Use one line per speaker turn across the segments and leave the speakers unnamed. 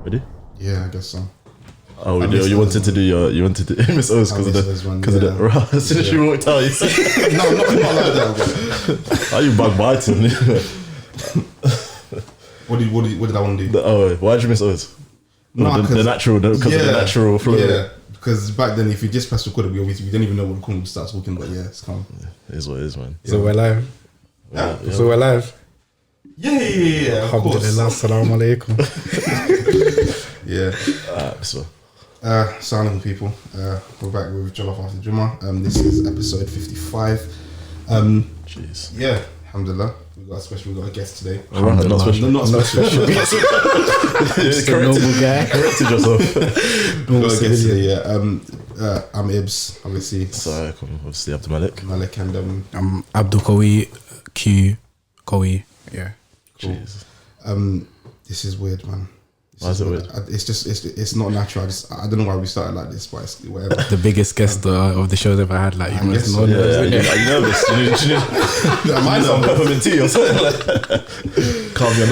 Ready?
Yeah, I guess so.
Oh, you wanted to do Miss O's because of the as soon as you walked out, you said
no, not like that.
Are you bug biting?
What did I want to do?
Why'd you miss O's?
No,
the natural of the natural flow.
Yeah, because back then if you just press record, we didn't even know what recording starts talking. But yeah, it's calm.
It is what it is, man.
So we're live.
Yeah.
So we're live.
Yeah.
Alhamdulillah. Assalamu alaikum.
Yeah.
So.
Assalamu alaikum, people. We're back with Jollof after Jummah. This is episode 55.
Jeez.
Yeah. Alhamdulillah. We got a guest today.
Not special.
Not special.
Normal guy.
Corrected yourself.
We got a guest today. Yeah. I'm Ibs, obviously.
So obviously Abdul
Malik, and
I'm Abdul Qawiyy. Qawiyy. Yeah.
Cool.
Jeez.
This is weird, man.
Why is it weird?
It's not natural. I don't know why we started like this, but it's whatever.
The biggest guest of the shows ever had. Like, you must know.
Are you nervous? You need some peppermint tea or something like calm your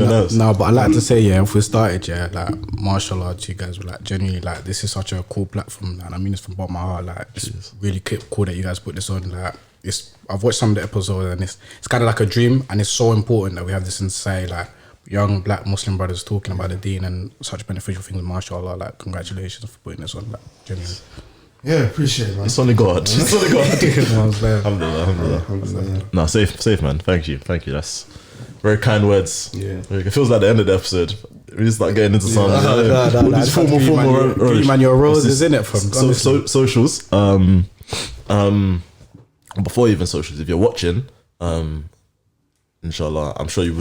nerves.
No, but I like to say, yeah, if we started, yeah, like, mashallah to you guys, were like, genuinely, like, this is such a cool platform, and I mean this from bottom of my heart. Like, it's really cool that you guys put this on. Like, I've watched some of the episodes, and it's kind of like a dream, and it's so important that we have this in society, like, young black Muslim brothers talking about the deen and such beneficial things. Mashallah, like, congratulations for putting this on, like, genuinely.
Yeah, appreciate it, man.
It's only God.
Alhamdulillah. Yeah.
No, safe, man. Thank you. That's very kind words.
Yeah.
It feels like the end of the episode. We just start getting into some
formal. Man, your roses in it from
socials. Before even socials, if you're watching, inshallah, I'm sure you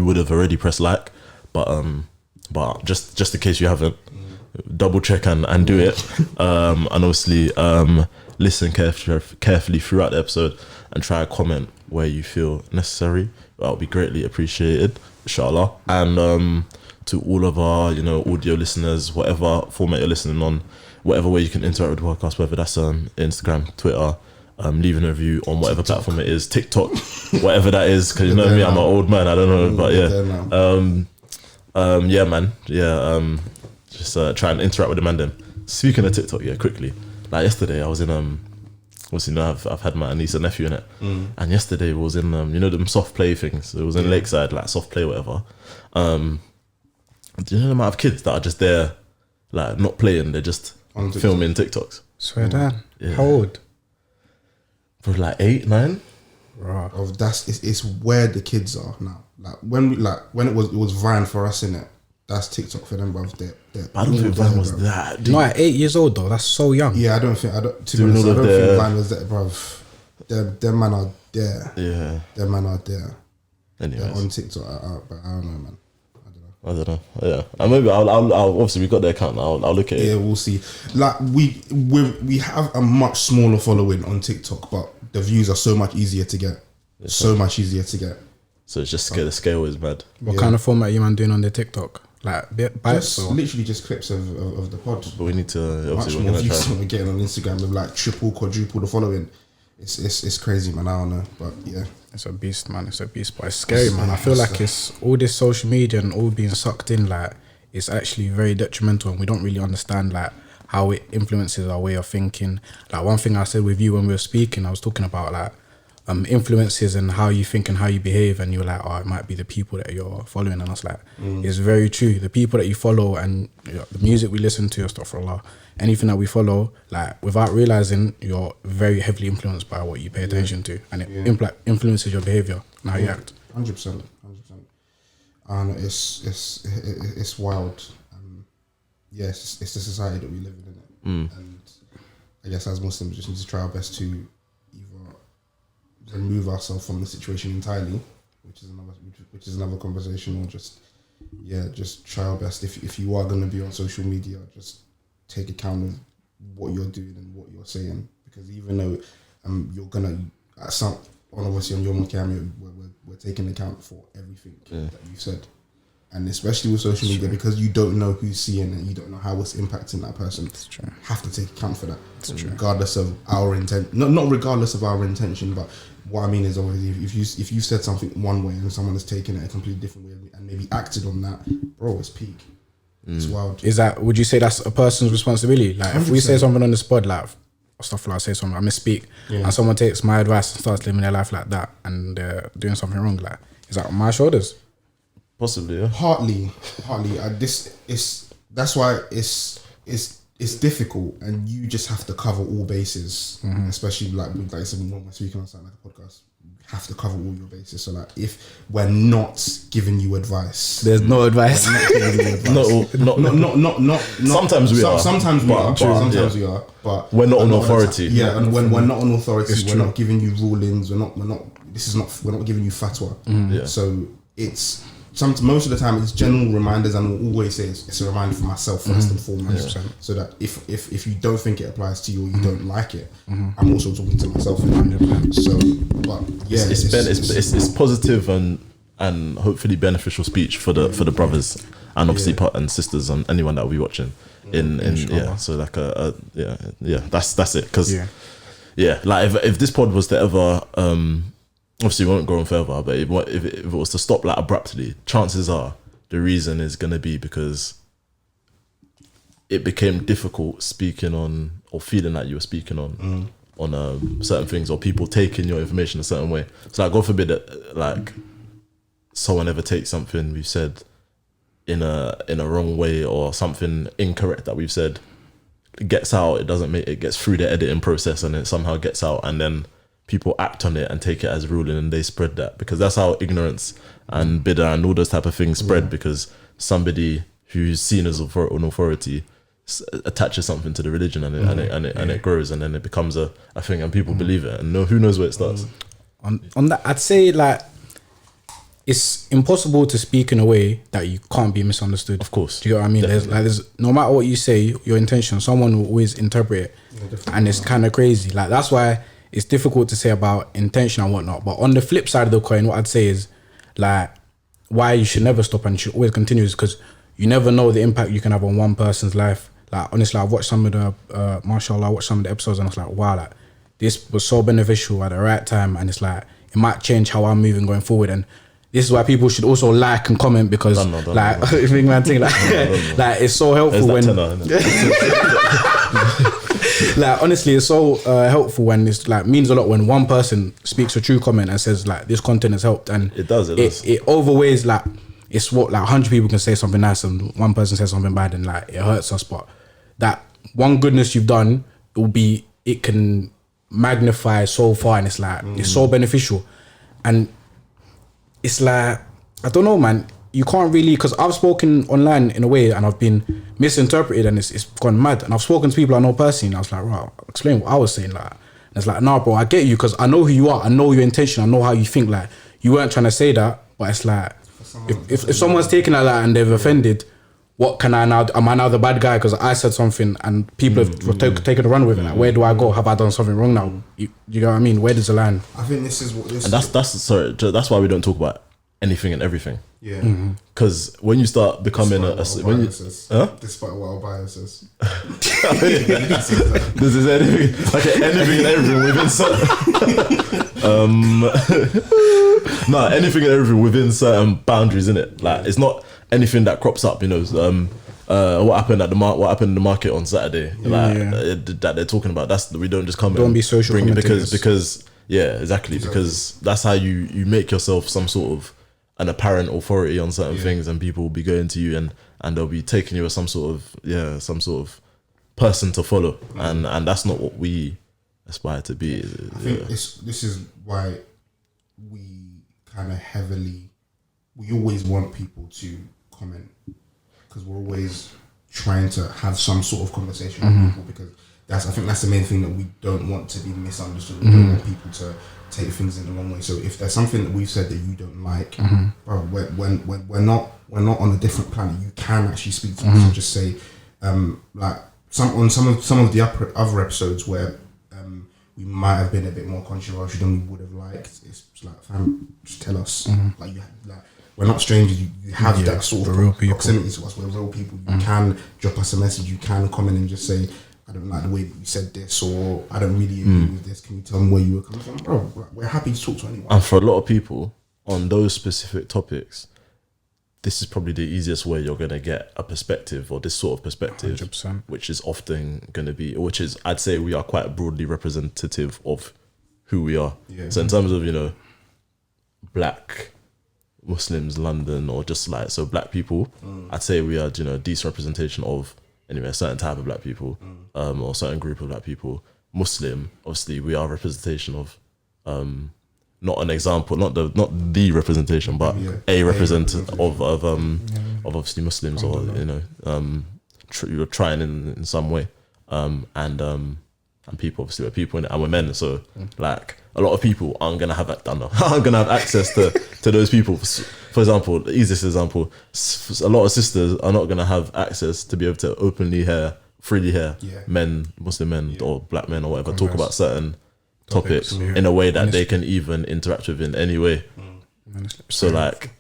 would have already pressed like, but just in case you haven't, double check and do it, and obviously listen carefully throughout the episode and try to comment where you feel necessary. That would be greatly appreciated, inshallah. And to all of our audio listeners, whatever format you're listening on, whatever way you can interact with the podcast, whether that's Instagram, Twitter, leaving a review on whatever platform it is, TikTok, whatever that is, because me, I'm an old man, I don't know, but yeah, man, just try and interact with the man. Then speaking of TikTok, quickly, like yesterday, I was in obviously I've had my niece and nephew in it, and yesterday was in them soft play things. It was in Lakeside, like soft play, whatever. Do you know the amount of kids that are just there, like not playing, they're just filming TikToks?
Swear down.
Yeah.
How old?
For like 8, 9.
Right.
It's where the kids are now. Like when it was Vine for us, innit? That's TikTok for them, bruv.
I don't think Vine was that.
No, at 8 years old though. That's so young.
Yeah, I don't think Vine was that, bruv. Them man are there.
Yeah.
Them man are there.
Anyways.
They're on TikTok, but I don't know, man.
I don't know. Yeah, and maybe I'll obviously we got their account. I'll look at it.
Yeah, we'll see. Like we have a much smaller following on TikTok, but the views are so much easier to get. So it's just the scale is mad.
What kind of format are you man doing on the TikTok? Like bites or
literally just clips of the pod.
But we need to obviously
much more views than we're getting on Instagram with like triple, quadruple the following. It's crazy, man. I don't know, but yeah.
It's a beast, man. It's a beast, but it's scary, man. I feel like it's all this social media and all being sucked in. Like, it's actually very detrimental, and we don't really understand like how it influences our way of thinking. Like, one thing I said with you when we were speaking, I was talking about like influences and how you think and how you behave, and you're like, oh, it might be the people that you're following, and I was like, it's very true. The people that you follow and the music we listen to, astaghfirullah, anything that we follow, like without realizing, you're very heavily influenced by what you pay attention to, and it influences your behavior and how you act.
100%. And it's wild. Yes, it's the society that we live in, and I guess as Muslims, we just need to try our best to either remove ourselves from the situation entirely, which is another conversation, or just try our best. If you are going to be on social media, just take account of what you're doing and what you're saying, because even though you're gonna obviously on your camera, we're taking account for everything that you said, and especially with social media, because you don't know who's seeing it, you don't know how it's impacting that person.
It's true.
Have to take account for that, regardless of our intent. Not regardless of our intention, but what I mean is, obviously, if you said something one way and someone has taken it a completely different way and maybe acted on that, bro, it's peak. It's wild.
Is that, would you say that's a person's responsibility? Like, if we say
100%.
something on the spot, like, stuff like, I say something, I misspeak, and someone takes my advice and starts living their life like that, and they're doing something wrong, like, is that on my shoulders?
Possibly, yeah.
Partly. That's why it's difficult, and you just have to cover all bases, especially like I said, when we're speaking on something like a podcast. Have to cover all your bases. So like, if we're not giving you advice,
There's no advice.
not.
Sometimes we are.
Sometimes we are. Sometimes we are. But
we're not on authority.
Yeah, and when we're not on authority, we're not giving you rulings. We're not. We're not giving you fatwa.
Yeah.
So it's most of the time it's general reminders, and we'll always say it's a reminder for myself first and foremost, so that if you don't think it applies to you or you don't like it, I'm also talking to myself. So, but yeah,
it's positive and hopefully beneficial speech for the brothers and obviously and sisters and anyone that will be watching. So like that's it, because like if this pod was to ever obviously we won't go on further, but if it was to stop like abruptly, chances are the reason is going to be because it became difficult speaking on, or feeling like you were speaking on certain things, or people taking your information a certain way. So like, God forbid that like someone ever takes something we've said in a wrong way, or something incorrect that we've said, it gets out, it gets through the editing process, and it somehow gets out, and then people act on it and take it as ruling, and they spread that, because that's how ignorance and bid'ah and all those type of things spread, because somebody who's seen as an authority attaches something to the religion, and it grows, and then it becomes a thing, and people believe it, and who knows where it starts.
On that, I'd say like it's impossible to speak in a way that you can't be misunderstood.
Of course.
Do you know what I mean? There's no matter what you say, your intention, someone will always interpret it, and it's kind of crazy. Like, that's why it's difficult to say about intention and whatnot. But on the flip side of the coin, what I'd say is like, why you should never stop and you should always continue is because you never know the impact you can have on one person's life. Like, honestly, I've watched some of the mashallah, I watched some of the episodes, and I was like, wow, like, this was so beneficial at the right time, and it's like, it might change how I'm moving going forward. And this is why people should also like and comment, because like it's so helpful when like, honestly, it's so helpful when it's like, means a lot when one person speaks a true comment and says like, this content has helped, and it overweighs, like, it's what, like 100 people can say something nice and one person says something bad, and like, it hurts us. But that one goodness you've done, it can magnify so far, and it's like it's so beneficial. And it's like, I don't know, man, you can't really, because I've spoken online in a way and I've been misinterpreted, and it's gone mad. And I've spoken to people I know personally, and I was like, right, explain what I was saying. Like, and it's like, nah, bro, I get you, because I know who you are, I know your intention, I know how you think. Like, you weren't trying to say that, but it's like, if someone's taken that and they've offended, what can I now? Am I now the bad guy because I said something and people have taken a run with it? Like, where do I go? Have I done something wrong now? You know what I mean? Where does the line?
I think this is what this.
And that's why we don't talk about anything and everything.
Yeah.
Because when you start becoming
despite what our biases,
this is anything and everything within anything and everything within certain boundaries, innit? Like, it's not anything that crops up, you know. What happened in the market on Saturday, that they're talking about. We don't just come.
Don't be social
bring it
commentators.
because because that's how you make yourself some sort of an apparent authority on certain things, and people will be going to you and they'll be taking you as some sort of person to follow, and that's not what we aspire to be.
I think this is why we kind of we always want people to comment, because we're always trying to have some sort of conversation with people, because I think that's the main thing, that we don't want to be misunderstood. We don't want people to take things in the wrong way. So if there's something that we've said that you don't like, bro, we're not on a different planet. You can actually speak to us and just say, like some of the other episodes where we might have been a bit more controversial than we would have liked. It's like, fam, just tell us. Like, we're not strangers. You have that sort of proximity to us. We're real people. You can drop us a message. You can comment and just say, I don't like the way that you said this, or I don't really agree with this. Can you tell me where you were coming from? Bro, we're happy to talk to anyone.
And for a lot of people on those specific topics, this is probably the easiest way you're going to get a perspective, or this sort of perspective,
100%.
which is often going to be, which is, I'd say we are quite broadly representative of who we are.
Yeah.
So in terms of, you know, black Muslims, London, or just like, so black people, I'd say we are, you know, a decent representation of, anyway, a certain type of black people, or a certain group of black people. Muslim, obviously, we are a representation of, not an example, not the representation, but a representative of obviously Muslims, or you know, you're trying in some way, and people, obviously we're people in it, and we're men, so like a lot of people aren't gonna have access to those people. For example, the easiest example, a lot of sisters are not gonna have access to be able to freely hear men, Muslim men, or black men, or whatever, talk about certain topics in a way that they can even interact with in any way. So like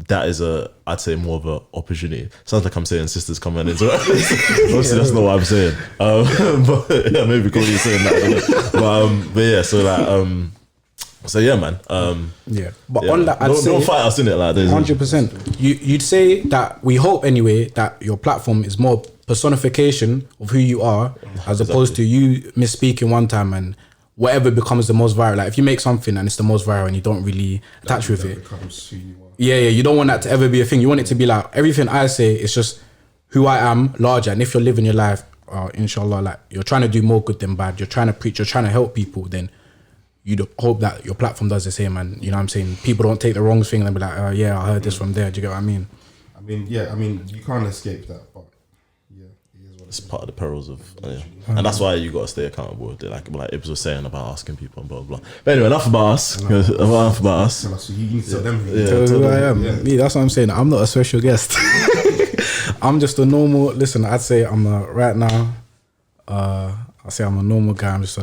that is I'd say more of an opportunity. Sounds like I'm saying sisters come and interact. Obviously that's not what I'm saying. But yeah, maybe Cody's saying that. But yeah, so like so yeah, man.
But on that, I'd say
don't fight us in it like this.
100%. You'd say that we hope anyway that your platform is more personification of who you are, as opposed to you misspeaking one time and whatever becomes the most viral. Like if you make something and it's the most viral and you don't really attach with it,
becomes who you are.
yeah, you don't want that to ever be a thing. You want it to be like everything I say is just who I am, larger. And if you're living your life, inshallah, like you're trying to do more good than bad, you're trying to preach, you're trying to help people, then you'd hope that your platform does the same. And you know what I'm saying? People don't take the wrong thing and be like, oh yeah, I heard this from there. Do you get what I mean?
I mean, you can't escape that, but yeah, it is what it
It's
is.
part of the perils of, and that's why you got to stay accountable. Like Ibs was saying about asking people and blah blah blah. But anyway, enough about us. Enough about us.
Tell us, you need to tell them.
Tell who I am. Me, that's what I'm saying. I'm not a special guest. I'm just a normal. Listen, I'd say right now. I'd say I'm a normal guy. I'm just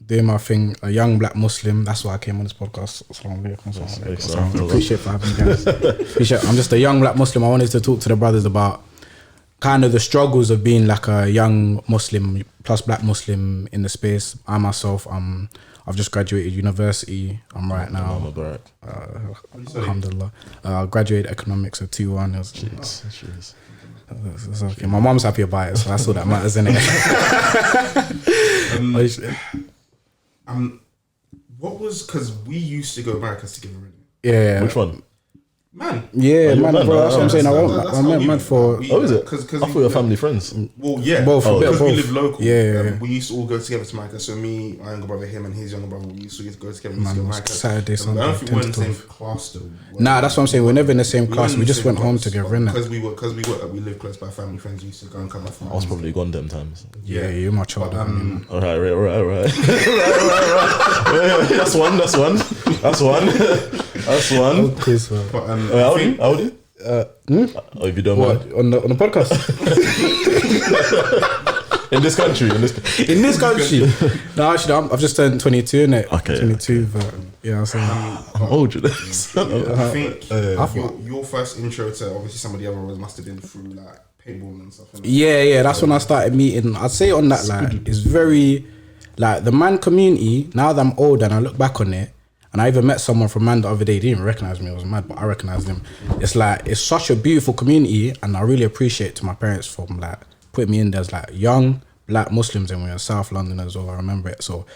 doing my thing. A young black Muslim. That's why I came on this podcast. I appreciate for having me, guys. I'm just a young black Muslim. I wanted to talk to the brothers about kind of the struggles of being like a young Muslim plus black Muslim in the space. I myself, I've just graduated university. I'm right now. Alhamdulillah. Graduated economics at 2-1. It's okay. My mom's happy about it, so that's all that matters, isn't it?
What was, because we used to go Americas together, really.
Yeah.
Which one?
Man.
Yeah, man, bro. That's what I'm saying. I met man for.
Oh, is it? I thought we were family friends.
Well, yeah.
Both.
Because we
Both.
live local.
Yeah.
We used to all go together to America. So me, my younger brother, him, and his younger brother, we used to go together. We used to go to America.
Saturday, Sunday.
I don't think we were in the same class though.
Nah, that's what I'm saying. We're never in the same class. We just went home together, innit?
Because we lived close by, family friends. We used to go and come back from.
I was probably gone them times.
Yeah, you're my child.
All right. That's one.
But
How old are you? Oh, if you don't mind.
On the podcast?
In this country.
In this country? No, actually, I've just turned 22, innit?
Okay.
22, but yeah, I'm saying.
How old you?
I think your first intro to obviously some of the other roles must have been through like paintball and stuff.
Yeah, that's when I started meeting. I'd say on that, like, it's very, like, the man community, now that I'm older and I look back on it, and I even met someone from man the other day. He didn't even recognize me. I was mad, but I recognized him. It's like, it's such a beautiful community, and I really appreciate to my parents for like putting me in there as like young black Muslims, and we're in South London as well. I remember it. So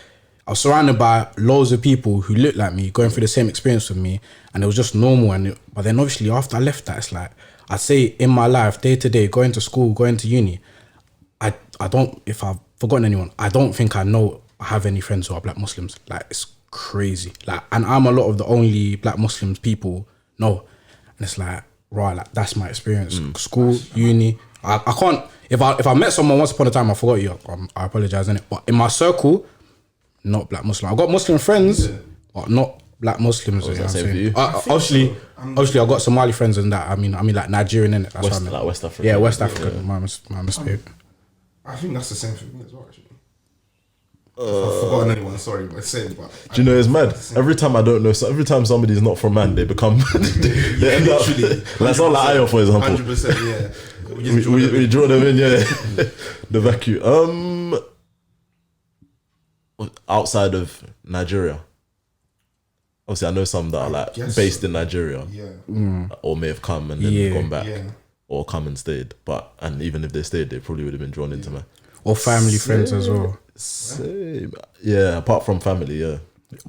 I was surrounded by loads of people who looked like me, going through the same experience with me, and it was just normal. But then obviously after I left that, it's like, I'd say in my life, day to day, going to school, going to uni, I don't, if I've forgotten anyone, I don't think I have any friends who are black Muslims. Like, it's crazy. Like, and I'm a lot of the only black Muslims people know. And it's like, right, like, that's my experience. School, uni. I can't, if I met someone once upon a time, I forgot you, I apologize, innit? But in my circle, not black Muslim. I've got Muslim friends, but not black Muslims. You know what I'm saying? Obviously, I've got Somali friends and that. I mean like Nigerian, innit? That's what I mean.
Like West Africa.
Yeah, West African. My mistake.
I think that's the same for me as well, actually. I've forgotten anyone, sorry, but say it. But
do you know, it's mad. Every time I don't know, so every time somebody's not from man, they become they end up like someone like Ayo, for example.
100%, yeah.
We draw them in, yeah. The vacuum. Outside of Nigeria, obviously I know some that are like based in Nigeria, or may have come and then gone back, or come and stayed. But and even if they stayed, they probably would have been drawn into man.
Or family friends as well.
Same. Yeah, apart from family, yeah.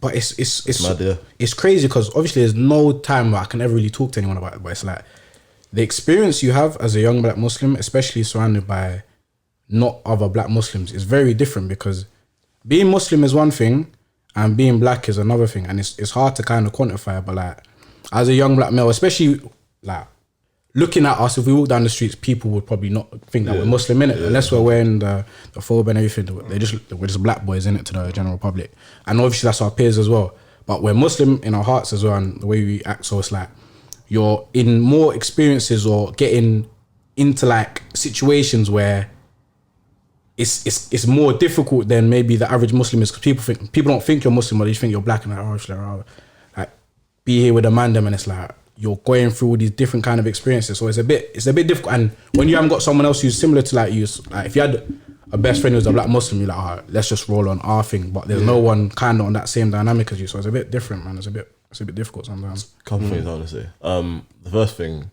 But it's
mad, yeah.
It's crazy because obviously there's no time where I can ever really talk to anyone about it. But it's like the experience you have as a young black Muslim, especially surrounded by not other black Muslims, is very different, because being Muslim is one thing and being black is another thing, and it's hard to kind of quantify. But like as a young black male, especially like looking at us, if we walk down the streets, people would probably not think that we're Muslim in it, unless we're wearing the thobe and everything. We're just black boys in it to the general public, and obviously that's our peers as well. But we're Muslim in our hearts as well, and the way we act. So it's like you're in more experiences or getting into like situations where it's more difficult than maybe the average Muslim is, because people don't think you're Muslim, or they just think you're black, and like be here with a man them, and it's like you're going through all these different kind of experiences. So it's a bit difficult. And when you haven't got someone else who's similar to like you, like if you had a best friend who's a black Muslim, you're like, let's just roll on our thing. But there's no one kind of on that same dynamic as you, so it's a bit different, man. It's a bit difficult sometimes.
Couple things I want to say. The first thing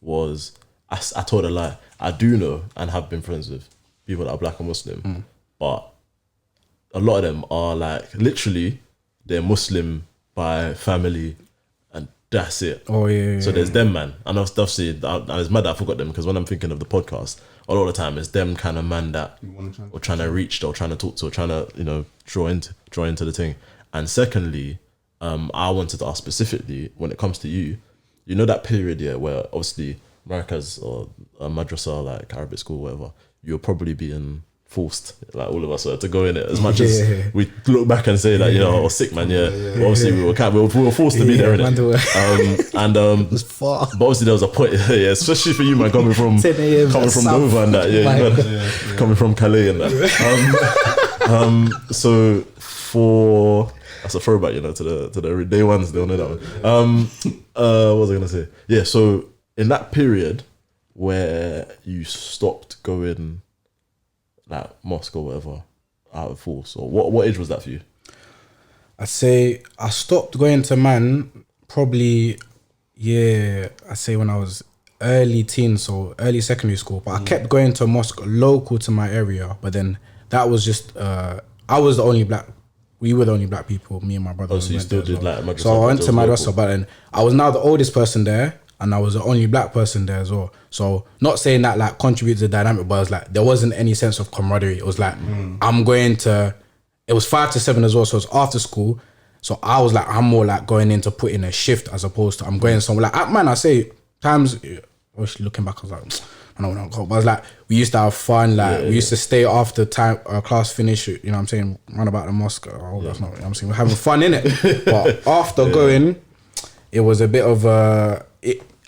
was I told a lie. I do know and have been friends with people that are black and Muslim, but a lot of them are like literally they're Muslim by family, and that's it.
Oh yeah.
So there's them, man, and obviously I was mad that I forgot them, because when I'm thinking of the podcast, a lot of the time it's them kind of man that or trying to reach, or trying to talk to, or trying to draw into the thing. And secondly, I wanted to ask specifically when it comes to you know that period where obviously Markaz or madrasa, like Arabic school, whatever, you're probably being forced, like all of us were, to go in it. As much as we look back and say that I was sick, man. Obviously we were forced to be there in it. And
it's far.
But obviously there was a point, especially for you, man, coming from Dover and that, coming from Calais and that. So for that's a throwback, to the day ones, they'll know that one. What was I gonna say? Yeah, so in that period where you stopped going like mosque or whatever out of force, or what age was that for you?
I'd say I stopped going to man probably, I'd say when I was early teens, so early secondary school. But I kept going to a mosque local to my area. But then that was just, I was the only black, we were the only black people, me and my brother.
Oh, so you still did like madrasa?
So I went to madrasa, but then I was now the oldest person there, and I was the only black person there as well. So not saying that like contributed to the dynamic, but it was like there wasn't any sense of camaraderie. It was like I'm going to, it was 5 to 7 as well, so it was after school. So I was like, I'm more like going in to put in a shift as opposed to I'm going somewhere. Like, man, I say times, obviously looking back, I was like, I don't know, but I was like, we used to have fun. Like we used to stay after time class finish. You know what I'm saying? Run about the mosque. Oh, that's not. You know what I'm saying, we're having fun in it. But after going, it was a bit of a.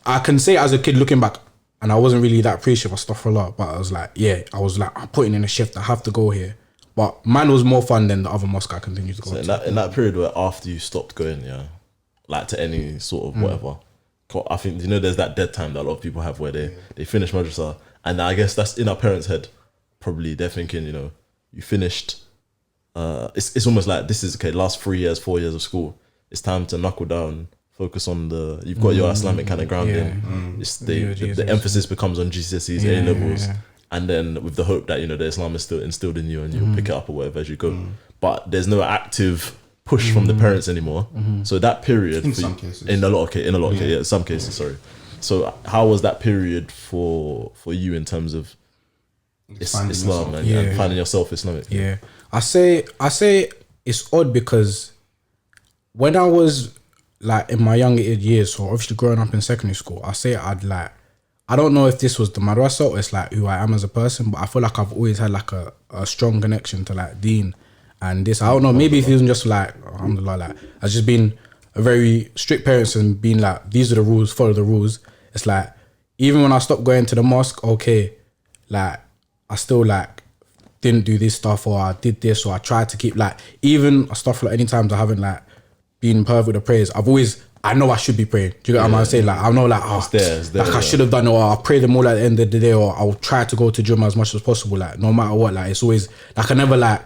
I can say as a kid looking back, and I wasn't really that appreciative of stuff for a lot. But I was like, I'm putting in a shift. I have to go here. But mine was more fun than the other mosque I continued to go to.
In that period where after you stopped going, like to any sort of whatever, I think there's that dead time that a lot of people have where they finish madrasa, and I guess that's in our parents' head. Probably they're thinking, you finished. It's almost like this is okay. Last 3 years, 4 years of school. It's time to knuckle down. Focus on you've got your Islamic kind of grounding. It's the emphasis becomes on GCSEs, A levels, and then with the hope that the Islam is still instilled in you and you'll pick it up or whatever as you go. But there's no active push from the parents anymore. So that period, in some cases, some cases, sorry. So how was that period for you in terms of Islam and finding yourself Islamic?
Yeah, I say it's odd because when I was like in my younger years, so obviously growing up in secondary school, I don't know if this was the madrasa or it's like who I am as a person, but I feel like I've always had like a strong connection to like deen and this. I don't know, maybe if it wasn't just like, alhamdulillah, like I've just been a very strict parents and been like, these are the rules, follow the rules. It's like, even when I stopped going to the mosque, okay, like I still like didn't do this stuff, or I did this, or I tried to keep like, even stuff like any times I haven't like been perfect with the prayers, I know I should be praying. Do you get what I'm saying? Like I know like, it's there, I should have done it, or I'll pray them all at the end of the day, or I'll try to go to Jummah as much as possible. Like no matter what, like it's always like I never like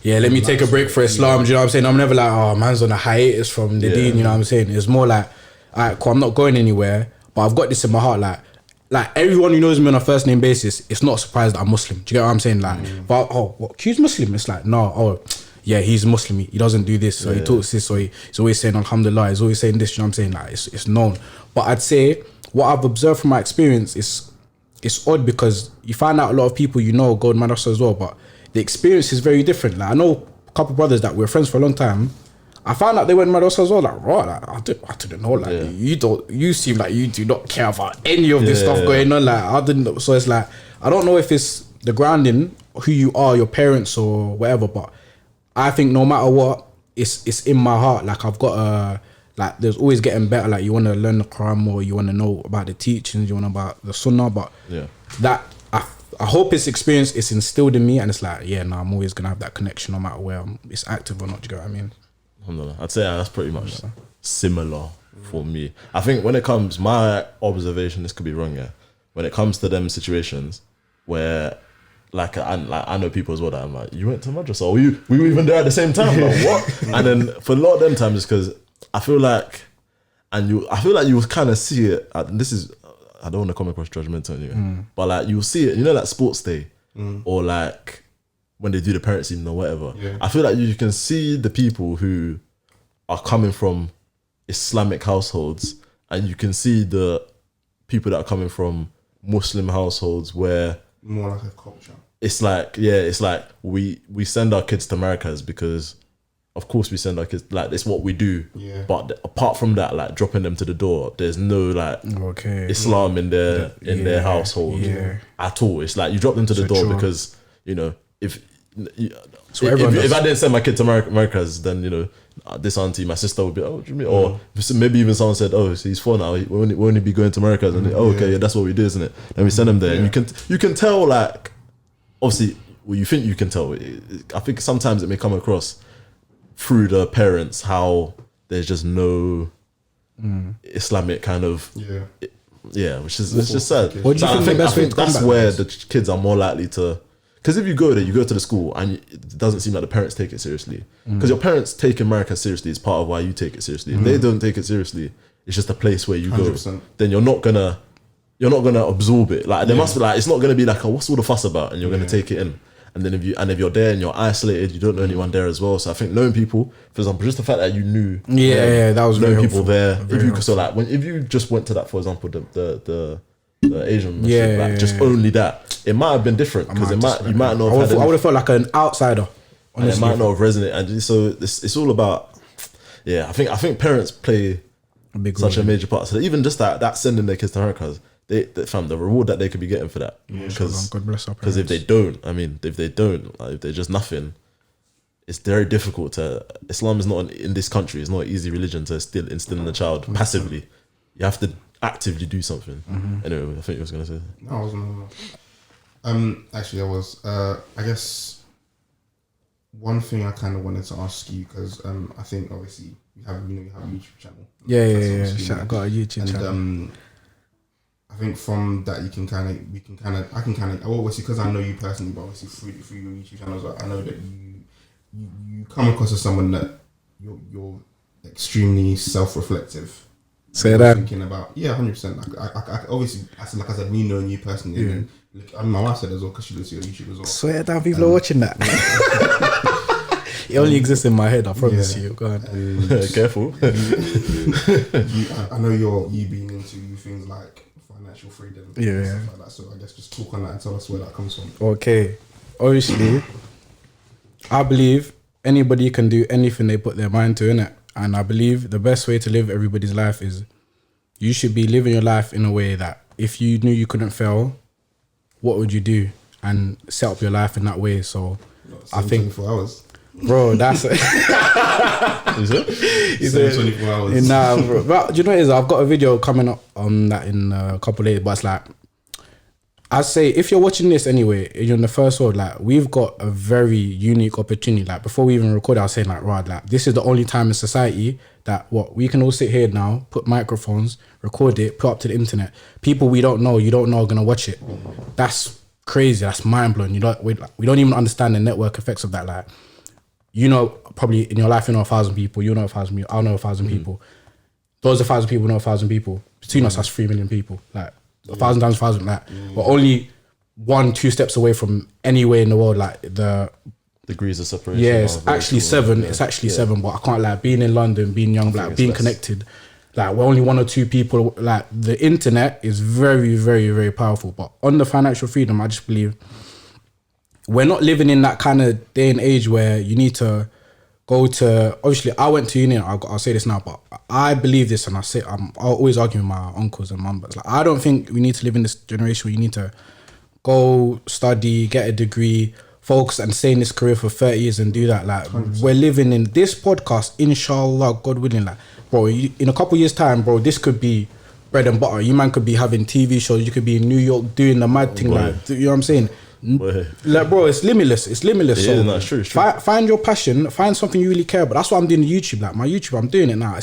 yeah, let me take a break for Islam. Do you know what I'm saying? I'm never like, oh, man's on a hiatus from the deen. You know what I'm saying? It's more like, alright, cool, I'm not going anywhere, but I've got this in my heart. Like everyone who knows me on a first name basis, it's not surprised that I'm Muslim. Do you get what I'm saying? Like, but what? Q's Muslim? It's like, no, yeah, he's Muslim. He doesn't do this, so he talks this, so he's always saying Alhamdulillah. He's always saying this. You know what I'm saying? Like, it's known. But I'd say what I've observed from my experience is it's odd because you find out a lot of people go to madrasa as well, but the experience is very different. Like I know a couple of brothers that were friends for a long time. I found out they went madrasa as well. Like, right, like, I didn't know. Like, you seem like you do not care about any of this stuff going on. Like, I didn't know. So it's like, I don't know if it's the grounding, who you are, your parents or whatever, but I think no matter what, it's in my heart. Like, I've got like, there's always getting better. Like, you want to learn the Quran more, you want to know about the teachings, you want to know about the Sunnah, but that, I hope it's experience, it's instilled in me, and it's like, I'm always going to have that connection no matter where it's active or not. Do you get what I mean?
I'd say that's pretty much similar for me. I think when it comes, my observation, this could be wrong, when it comes to them situations where, like I know people as well that I'm like, you went to madrasa, or we were even there at the same time, like what? And then for a lot of them times, it's because I feel like you will kind of see it. This is, I don't want to come across judgmental anyway, but like you'll see it, like sports day, or like when they do the parents' evening or whatever. I feel like you can see the people who are coming from Islamic households, and you can see the people that are coming from Muslim households where
more like a culture.
It's like, we send our kids to Americas because of course we send our kids, like it's what we do. But apart from that, like dropping them to the door, there's no like Islam in their household at all. It's like you drop them to the door because if I didn't send my kid to Americas, then this auntie, my sister would be, oh, what do you mean? Or maybe even someone said, oh, so he's 4 now, we'll only be going to Americas, and that's what we do, isn't it? Then we send them there, and you can tell, like, obviously, you think you can tell. I think sometimes it may come across through the parents how there's just no Islamic kind of which is it's just sad.
What do you think I think
that's where the kids are more likely to. Because if you go there, you go to the school, and it doesn't seem like the parents take it seriously. Because your parents take America seriously is part of why you take it seriously. If they don't take it seriously, it's just a place where you 100%. Go. Then you're not gonna absorb it. Like there must be like, it's not gonna be like, oh, what's all the fuss about? And you're gonna take it in. And then if you're there and you're isolated, you don't know anyone there as well. So I think knowing people, for example, just the fact that you knew,
that was
knowing
very
people
helpful.
there. If you just went to that, for example, the Asian masjid, just only that, it might have been different because you might not have
I would have felt like an outsider, honestly.
And it might not have resonated, and so it's all about I think parents play
a big
such a major part. So even just that sending their kids to Americas, they found the reward that they could be getting for that, because
God bless our parents.
Because if they don't, like, if they're just nothing, it's very difficult to. Islam is not in this country. It's not an easy religion to still instill in the child passively. You have to actively do something. Anyway, I think you was gonna say.
No, I wasn't. Actually, I was. I guess one thing I kind of wanted to ask you, because I think obviously you have a YouTube channel.
I got a YouTube channel.
I think from that I can kind of obviously, because I know you personally, but obviously through your YouTube channels, I know that you come across as someone that you're extremely self-reflective.
Say that.
Thinking about 100%. Like I obviously, I said me knowing you personally. And my wife said as well, because she looks at your YouTube as well.
Swear down, people are watching that. It only exists in my head. I promise you. Go ahead.
Careful.
I know you being into things like financial freedom. And stuff like that. So I guess just talk on that and tell us where that comes from.
Okay. Obviously, I believe anybody can do anything they put their mind to, innit? And I believe the best way to live everybody's life is you should be living your life in a way that if you knew you couldn't fail, what would you do? And set up your life in that way. So I think
24 hours.
Bro, that's it.
Is it?
24 hours.
Nah, bro. But do you know what it is? I've got a video coming up on that in a couple of days, but it's like, I say, if you're watching this anyway, you're in the first world, like, we've got a very unique opportunity. Like, before we even record, I was saying, like, right, like, this is the only time in society that we can all sit here now, put microphones, record it, put up to the internet. People you don't know are gonna watch it. That's crazy. That's mind blowing. We don't even understand the network effects of that. Like, you know, probably in your life, you know 1,000 people, you know 1,000 people, I'll know 1,000 people. Those 1,000 people know 1,000 people. Between us, that's 3 million people. Like 1,000 times 1,000. Like we're only 1-2 steps away from anywhere in the world. Like the
degrees of separation.
Yeah, it's actually 7. It's actually 7. But I can't lie. Being in London, being young, black, being connected. Like we're only 1 or 2 people. Like the internet is very, very, very powerful. But on the financial freedom, I just believe we're not living in that kind of day and age where you need to go to. Obviously, I went to uni. I'll say this now, but I believe this, and I'm always arguing with my uncles and mum. But like, I don't think we need to live in this generation where you need to go study, get a degree, focus, and stay in this career for 30 years and do that. Like 100%. We're living in this podcast, inshallah, God willing. Like, bro, in a couple years' time, bro, this could be bread and butter. You man could be having TV shows. You could be in New York doing the mad thing. Like, you know what I'm saying? Like, bro, it's limitless. It's limitless.
Yeah,
so
no, it's true.
Find your passion. Find something you really care about. That's what I'm doing on YouTube. Like my YouTube, I'm doing it now.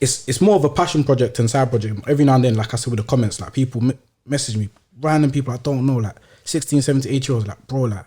It's more of a passion project and side project. Every now and then, like I said with the comments, like people message me, random people I don't know, like 16, 17, 18 year olds, like, bro, like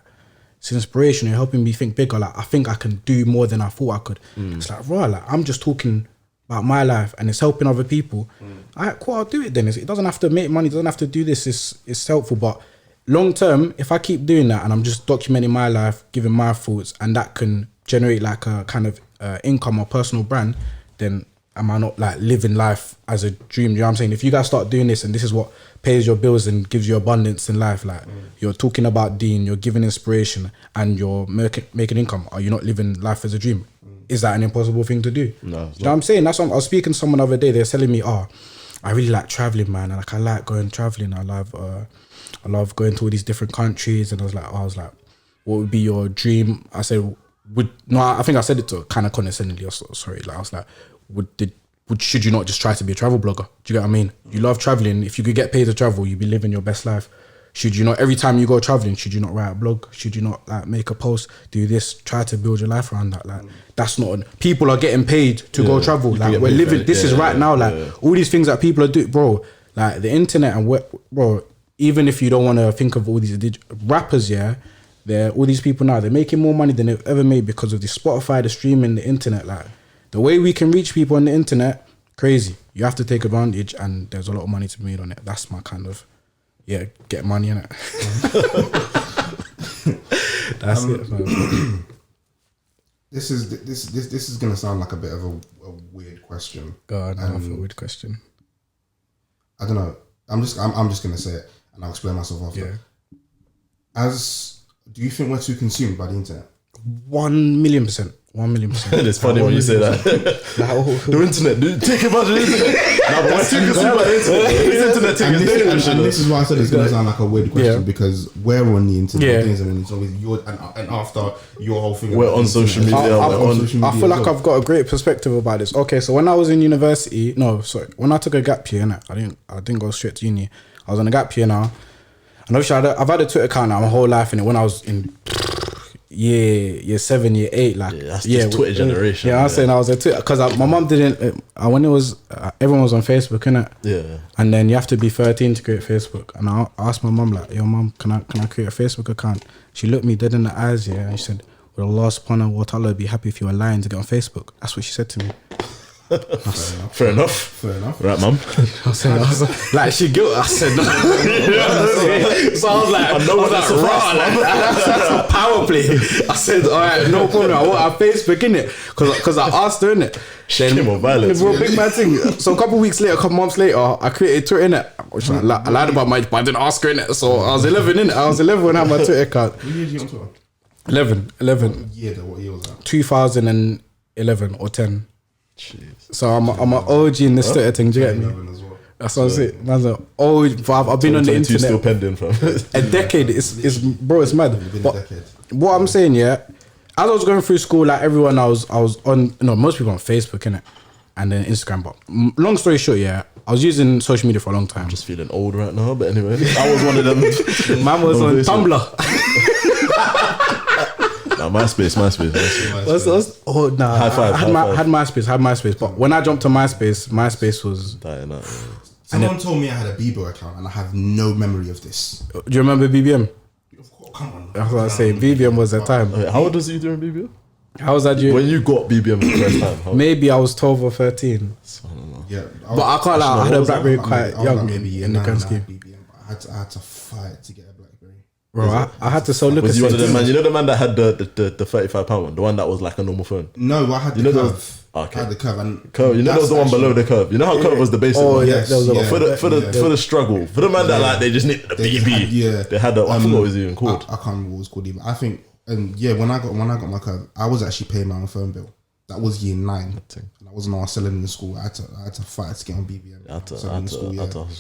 it's inspiration. You're helping me think bigger. Like I think I can do more than I thought I could. It's like, bro, like I'm just talking about my life and it's helping other people. Alright, cool, I'll do it then. It doesn't have to make money. It doesn't have to do this. It's helpful, but long term, if I keep doing that and I'm just documenting my life, giving my thoughts, and that can generate like a kind of income or personal brand, then am I not like living life as a dream? You know what I'm saying? If you guys start doing this and this is what pays your bills and gives you abundance in life, like you're talking about Dean, you're giving inspiration and you're making income, are you not living life as a dream? Is that an impossible thing to do? No. You know what I'm saying? That's what I was speaking to someone the other day. They're telling me, I really like traveling, man. And like I like going traveling. I love going to all these different countries. And I was like, what would be your dream? I said, I think I said it to kind of condescendingly. Sorry, like I was like, should you not just try to be a travel blogger? Do you get what I mean? You love traveling. If you could get paid to travel, you'd be living your best life. Should you not, every time you go traveling, should you not write a blog? Should you not like make a post, do this, try to build your life around that? Like that's not, people are getting paid to go travel. Like we're living, this is right now. Like all these things that people are doing, bro, like the internet and bro, even if you don't want to think of all these rappers, they're all these people now, they're making more money than they've ever made because of the Spotify, the streaming, the internet. Like the way we can reach people on the internet, crazy. You have to take advantage and there's a lot of money to be made on it. That's my kind of, get money in it. That's it. Man.
This is gonna sound like a bit of a weird question.
God, I have a weird question.
I don't know. I'm just gonna say it and I'll explain myself after. Do you think we're too consumed by the internet?
1,000,000%. 1,000,000%.
It's funny when you say that. The internet, dude, take advantage of the internet. Now, but we're too consumed by the internet. The internet thing is dangerous.
And this is why I said it's going to sound like a weird question because we're on the internet. And it's always and after your whole thing.
We're on social media.
I feel like I've got a great perspective about this. Okay, so when I was in university, when I took a gap year, I didn't go straight to uni. I was on a gap year now. And obviously I've had a Twitter account now my whole life, and when I was in year 7, year 8, like
that's just Twitter generation.
I was saying I was a Twitter because my mum didn't. When it was everyone was on Facebook, innit? Yeah. And then you have to be 13 to create Facebook. And I asked my mum like, "Yo, mum, can I create a Facebook account?" She looked me dead in the eyes, and she said, "With Allah subhanahu wa ta'ala be happy if you were lying to get on Facebook." That's what she said to me.
Fair enough. Right, mum.
I was like, she guilt. I said no. So I was like, I know that's raw. That's a power play. I said, all right, no problem. I want a Facebook in it because I asked her in it.
Shame on violence.
Bro, big man thing. So a couple months later, I created Twitter in it. I lied about my, but I didn't ask her in it. So I was 11 in it. I was 11 when I had my Twitter account.
What year did you on Twitter?
11.
What year was that?
2011 or 10.
Jeez.
So I'm an OG in this Twitter thing. Do you get me?
Well.
That's what I'm saying. Man's an OG. I've been on the internet.
Still pending from
a decade. It's bro. It's mad. But
a decade.
What I'm saying, as I was going through school, like everyone, I was on. Most people on Facebook, innit, and then Instagram. But long story short, I was using social media for a long time.
I'm just feeling old right now, but anyway, I was one of them.
Man was on Tumblr.
MySpace.
High five. I had MySpace. But when I jumped to MySpace was
dying out.
Someone told me I had a Bebo account, and I have no memory of this.
Do you remember BBM?
Of course, come on.
That's what I say. BBM was the time.
How old was you during BBM?
How was that?
When you got BBM for the first time?
Maybe I was 12 or 13.
I don't know.
Yeah,
But I can't lie, I had a BlackBerry quite
I was
young
like maybe
in the grand scheme.
BBM, but I had to fight to get a BlackBerry.
Bro, I had to sell liquor.
Was you one of the man? You know the man that had the £35 one, the one that was like a normal phone.
No, I had the curve.
Okay.
I had the curve. And
Curve. You know there was the one below the curve. You know how curve was the basic one.
yes,
there was a-
For the struggle, for the man that like they just needed the BB. They had the. I forgot what it was even called.
I can't remember what it was called even. I think, and yeah, when I got my curve, I was actually paying my own phone bill. That was year 9. And I wasn't all selling in school. I had to fight to get on BBM.
I had to hustle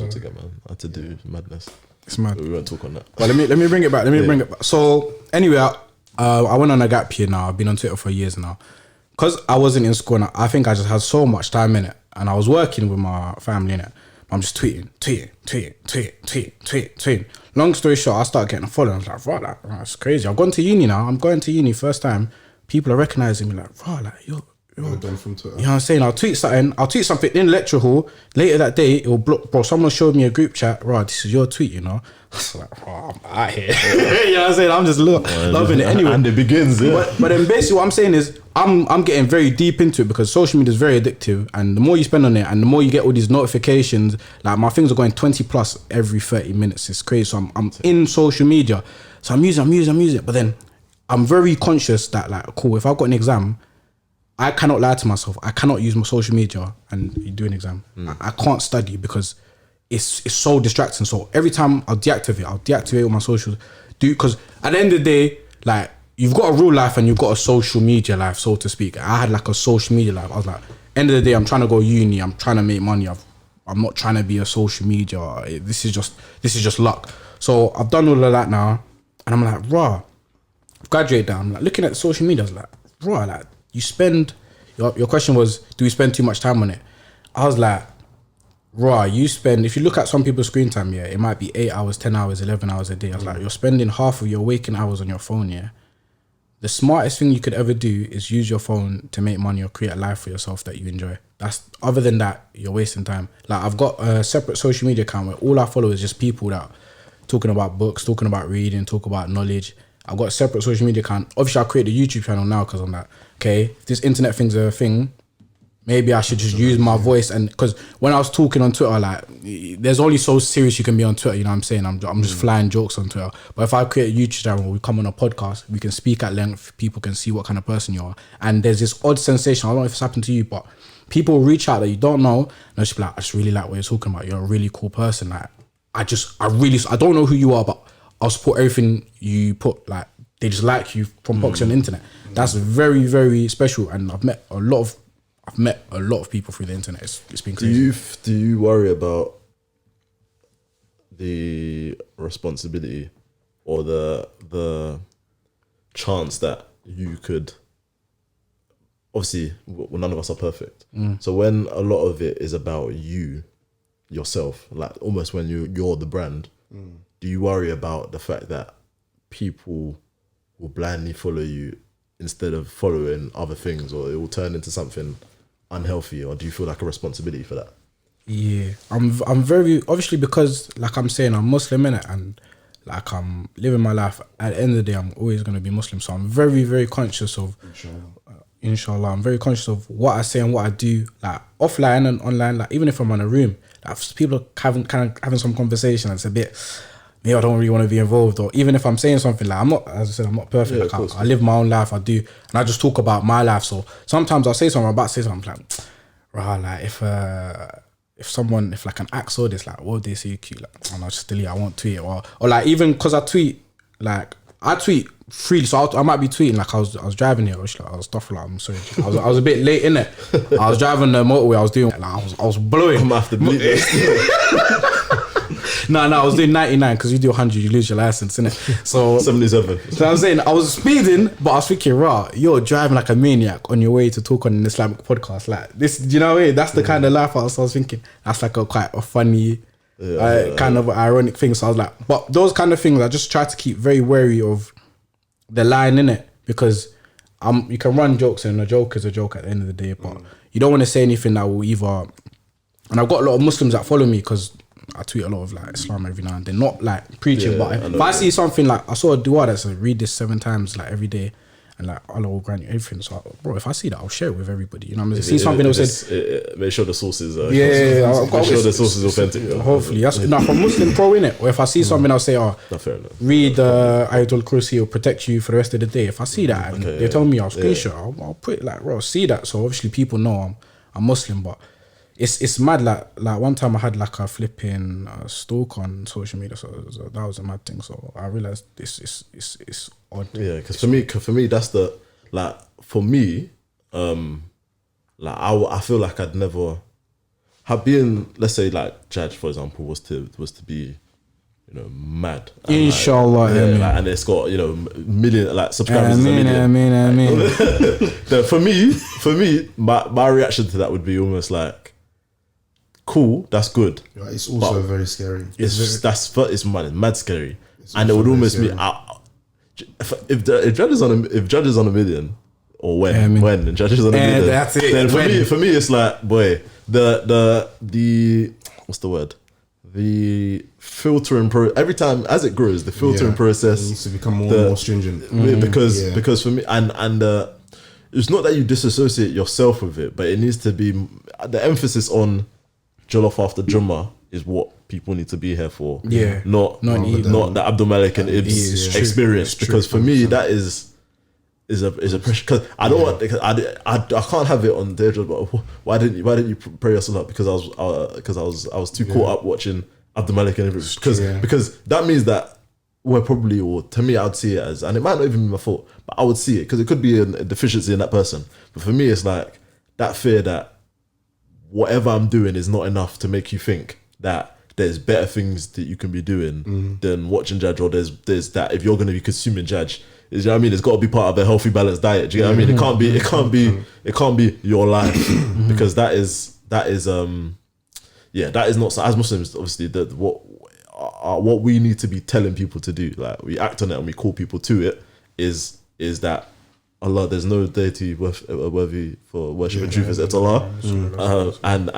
to get, man. I had to do madness.
It's mad.
We won't talk on that.
But let me bring it back. Bring it back. So anyway, I went on a gap year now. I've been on Twitter for years now. Because I wasn't in school, and I think I just had so much time in it. And I was working with my family in it. I'm just tweeting. Long story short, I started getting a following. I was like, right, that's crazy. I've gone to uni now. I'm going to uni first time. People are recognizing me like, right, like, you're
done from Twitter.
You know what I'm saying? I'll tweet something in lecture hall. Later that day, it will block. Bro, someone showed me a group chat. Right, this is your tweet, you know? I was like, I'm out here. You know what I'm saying? I'm just loving it anyway.
And it begins, yeah.
But then basically what I'm saying is, I'm getting very deep into it because social media is very addictive. And the more you spend on it and the more you get all these notifications, like my things are going 20 plus every 30 minutes. It's crazy. So I'm in social media. So I'm using it. But then I'm very conscious that, like, cool, if I've got an exam, I cannot lie to myself. I cannot use my social media and do an exam. I can't study because it's so distracting. So every time I'll deactivate all my socials. Because at the end of the day, like, you've got a real life and you've got a social media life, so to speak. I had like a social media life. I was like, end of the day, I'm trying to go uni. I'm trying to make money. I'm not trying to be a social media. This is just luck. So I've done all of that now, and I'm like, raw. I've graduated now. I'm like looking at social media. I was like, raw. Like, you spend. Your question was, do we spend too much time on it? I was like, raw. You spend. If you look at some people's screen time, yeah, it might be 8 hours, 10 hours, 11 hours a day. I was like, you're spending half of your waking hours on your phone, yeah. The smartest thing you could ever do is use your phone to make money or create a life for yourself that you enjoy. That's, other than that, you're wasting time. Like, I've got a separate social media account where all I follow is just people that talking about books, talking about reading, talk about knowledge. I've got a separate social media account. Obviously, I created a YouTube channel now because I'm like, okay, if this internet thing's a thing, maybe I should just use my voice. And because when I was talking on Twitter, like, there's only so serious you can be on Twitter, you know what I'm saying? I'm just flying jokes on Twitter. But if I create a YouTube channel, we come on a podcast, we can speak at length, people can see what kind of person you are. And there's this odd sensation, I don't know if it's happened to you, but people reach out that you don't know, and they'll just be like, I just really like what you're talking about. You're a really cool person. Like, I don't know who you are, but I'll support everything you put. Like, they just like you from boxing on the internet. That's very, very special. And I've met a lot of people through the internet. It's been crazy.
Do you worry about the responsibility or the chance that you could, obviously, well, none of us are perfect. So when a lot of it is about yourself, like almost when you're the brand, do you worry about the fact that people will blindly follow you instead of following other things, or it will turn into something unhealthy? Or do you feel like a responsibility for that?
Yeah, I'm very, obviously, because like I'm saying, I'm Muslim innit, and like I'm living my life. At the end of the day, I'm always going to be Muslim, so I'm very, very conscious of inshallah, I'm very conscious of what I say and what I do, like offline and online. Like, even if I'm in a room, like, if people are having some conversation, it's a bit, maybe I don't really want to be involved. Or even if I'm saying something, like, I'm not, as I said, I'm not perfect.
Yeah,
like, I live my own life, I do, and I just talk about my life. So sometimes I'll say something, I'm about to say something, I'm like, right, like, if like an act saw this, like, what would they say cute? Like, oh no, just delete, I won't tweet it. Or like, even because I tweet freely, so I might be tweeting, like, I was driving here, I was stuff like, I'm sorry, I was a bit late in it. I was driving the motorway, I was doing, like, I was blowing.
I'm gonna have to bleep this.
No, I was doing 99, because you do 100, you lose your license, innit? So
77.
So I'm saying, I was speeding, but I was thinking, rah, you're driving like a maniac on your way to talk on an Islamic podcast. Like this, do you know what I mean? That's the kind of life I was thinking. That's like quite a funny, kind of ironic thing. So I was like, but those kind of things, I just try to keep very wary of the line in it, because you can run jokes and a joke is a joke at the end of the day, but you don't want to say anything that will either. And I've got a lot of Muslims that follow me because I tweet a lot of like Islam every now and then, not like preaching, but if I see something, like I saw a dua that says read this 7 times like every day, and like Allah will grant you everything. So, bro, if I see that, I'll share it with everybody. You know what I mean? See something that said,
make sure the sources are
make
sure the source is authentic.
Hopefully, that's enough. I'm Muslim pro in it. Or if I see something, I'll say,
fair enough.
Read Ayatul Kursi will protect you for the rest of the day. If I see that and they tell me I'll screenshot, I'll put it like, bro, see that. So obviously people know I'm Muslim, but it's mad. Like one time I had like a flipping stalk on social media, so that was a mad thing. So I realized this is odd.
Yeah, because for me that's the like for me, like I feel like I'd never have been, let's say like Judge for example was to be, you know, mad. And
Inshallah,
like, and it's got, you know, million like subscribers.
I mean.
For me, my reaction to that would be almost like, cool, that's good.
Yeah, it's also very scary.
It's mad scary, and it would almost be if Judge is on a million, or when Judge is on a million,
that's it.
Then for me it's like, boy, the what's the word? The filtering every time as it grows, the filtering process
needs to become more and more stringent.
Because for me, and it's not that you disassociate yourself with it, but it needs to be the emphasis on Jollof after Jummah is what people need to be here for.
Yeah,
not the Abdul Malik and Ibs experience. Because for me, that is a pressure. Because I don't want. I can't have it on their job. But why didn't you pray yourself up? Because I was too caught up watching Abdul Malik and Ibs. Because that means that we're probably, or to me, I'd see it as, and it might not even be my fault, but I would see it because it could be a deficiency in that person. But for me, it's like that fear that whatever I'm doing is not enough to make you think that there's better things that you can be doing than watching Judge, or there's that if you're going to be consuming Judge, you know what I mean, it's got to be part of a healthy balanced diet. Do you know what I mean? It can't be your life because that is that is not, so as Muslims obviously what we need to be telling people to do, like we act on it and we call people to it, is that Allah, there's no deity worthy for worship and truth except Allah, and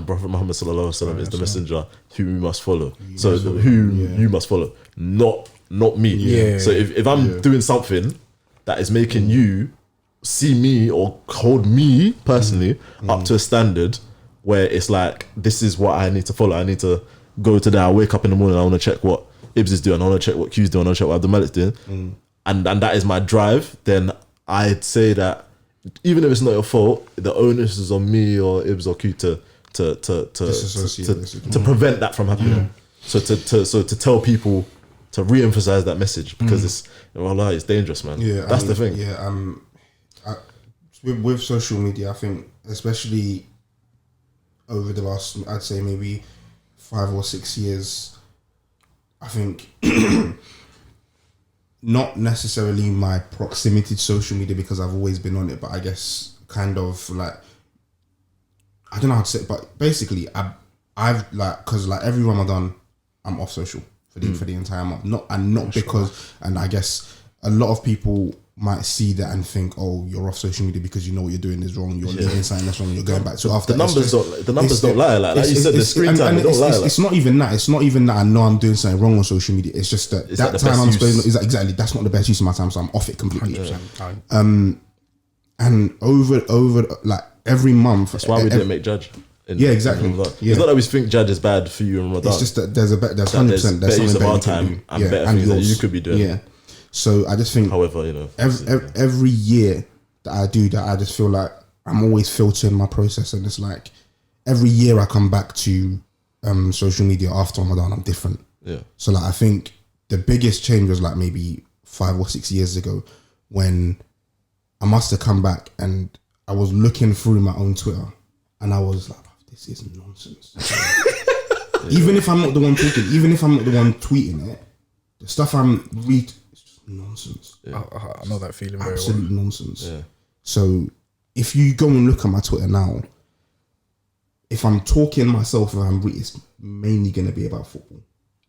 Prophet Muhammad sallallahu alaihi wasallam is the messenger who we must follow. So you must follow, not me. So if I'm doing something that is making you see me or hold me personally up to a standard where it's like, this is what I need to follow. I need to go to that. I wake up in the morning, I want to check what Ibs is doing, I want to check what Q's doing, I want to check what Abdul Malik's doing. And that is my drive, then I'd say that even if it's not your fault, the onus is on me or Ibs or Q to prevent that from happening. So to tell people to re-emphasize that message, because it's dangerous, man. Yeah, that's the thing.
Yeah, with social media, I think especially over the last, I'd say maybe 5 or 6 years, I think not necessarily my proximity to social media because I've always been on it, but I guess kind of like, I don't know how to say it, but basically I've like, because like every Ramadan I'm off social for the entire month, not because, and I guess a lot of people might see that and think, oh, you're off social media because you know what you're doing is wrong, you're leaving something that's wrong, you're going back. So after
the numbers don't lie, like you said, the screen time don't lie.
It's not even that. It's not even that I know I'm doing something wrong on social media. It's just that time I'm spending is exactly, that's not the best use of my time, so I'm off it completely. 100%. And over like every month,
that's why we didn't make Judge.
Exactly.
It's not that we think Judge is bad for you in Ramadan.
It's just that there's 100%
better use of our time and better things that you could be doing.
Yeah. So I just think,
however, you know,
every year that I do that, I just feel like I'm always filtering my process, and it's like every year I come back to social media after Ramadan, I'm different.
Yeah.
So like I think the biggest change was like maybe 5 or 6 years ago when I must have come back and I was looking through my own Twitter and I was like, this is nonsense. Even if I'm not the one talking, even if I'm not the one tweeting it, the stuff I'm reading, nonsense.
I know that feeling very well.
Absolute nonsense. Yeah. So if you go and look at my Twitter now, if I'm talking myself and I'm reading, it's mainly going to be about football.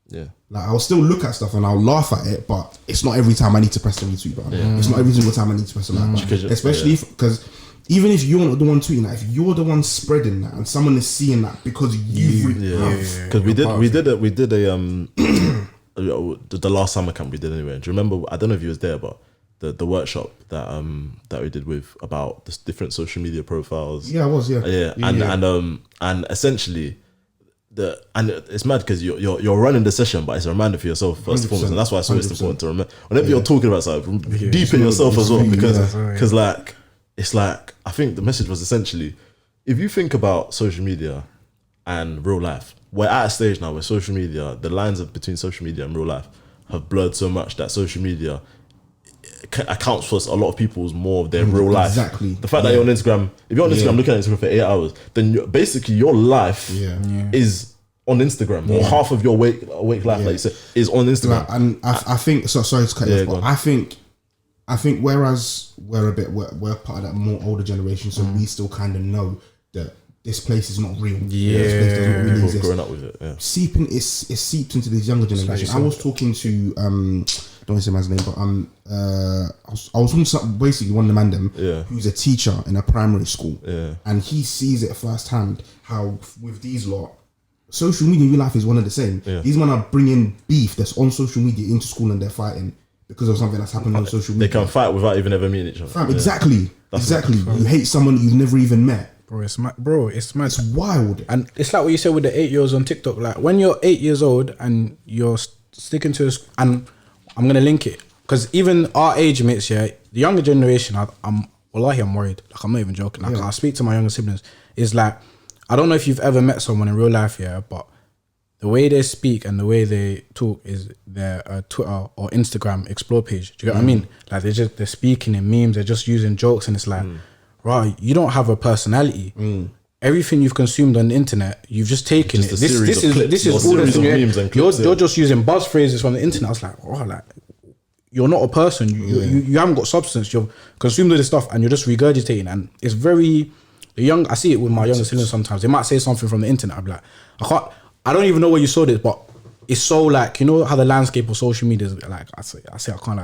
Yeah.
Like I'll still look at stuff and I'll laugh at it, but it's not every time I need to press the retweet button. Yeah. It's not every single time I need to press the like button. Especially because even if you're not the one tweeting that, if you're the one spreading that and someone is seeing that because you've
because we did a the last summer camp we did anyway. Do you remember? I don't know if you was there, but the workshop that we did with about the different social media profiles.
Yeah, I was.
And essentially. And it's mad because you're running the session, but it's a reminder for yourself first and foremost, and that's why it's always important to remember. Whenever you're talking about something, deep in yourself as well, because like it's like I think the message was essentially, if you think about social media and real life, we're at a stage now where social media, the lines between social media and real life have blurred so much that social media accounts for a lot of people's more of their real life.
Exactly.
The fact that you're on Instagram, if you're on Instagram looking at Instagram for 8 hours, then basically your life is on Instagram, or half of your awake life, like you said, is on Instagram.
Like, and I think so. Sorry to cut you off, but I think whereas we're part of that more older generation, so we still kind of know that this place is not real. This place doesn't really exist.
Growing up with it,
it seeped into this younger generation. I was talking to I don't want to say man's name, but I was talking to basically one of the man them who's a teacher in a primary school, and he sees it firsthand how with these lot, social media in real life is one of the same. These men are bringing beef that's on social media into school, and they're fighting because of something that's happened on social media.
They can fight without even ever meeting each other.
Exactly. You hate someone you've never even met.
It's mad. It's
wild.
And it's like what you said with the 8-year-olds on TikTok. Like when you're 8 years old and you're sticking to this, and I'm gonna link it because even our age mates, the younger generation, I'm worried. Like I'm not even joking. Like I speak to my younger siblings. It's like I don't know if you've ever met someone in real life, but the way they speak and the way they talk is their Twitter or Instagram explore page. Do you get what I mean? Like they're speaking in memes. They're just using jokes, and it's like, right, you don't have a personality. Everything you've consumed on the internet, you've just taken it. This is all the memes and clips. You're just using buzz phrases from the internet. I was like, oh, like you're not a person. You haven't got substance. You've consumed all this stuff and you're just regurgitating. And it's very young. I see it with my younger siblings sometimes. They might say something from the internet. I'm like, I don't even know where you saw this, but it's so like, you know how the landscape of social media is like. I say I can't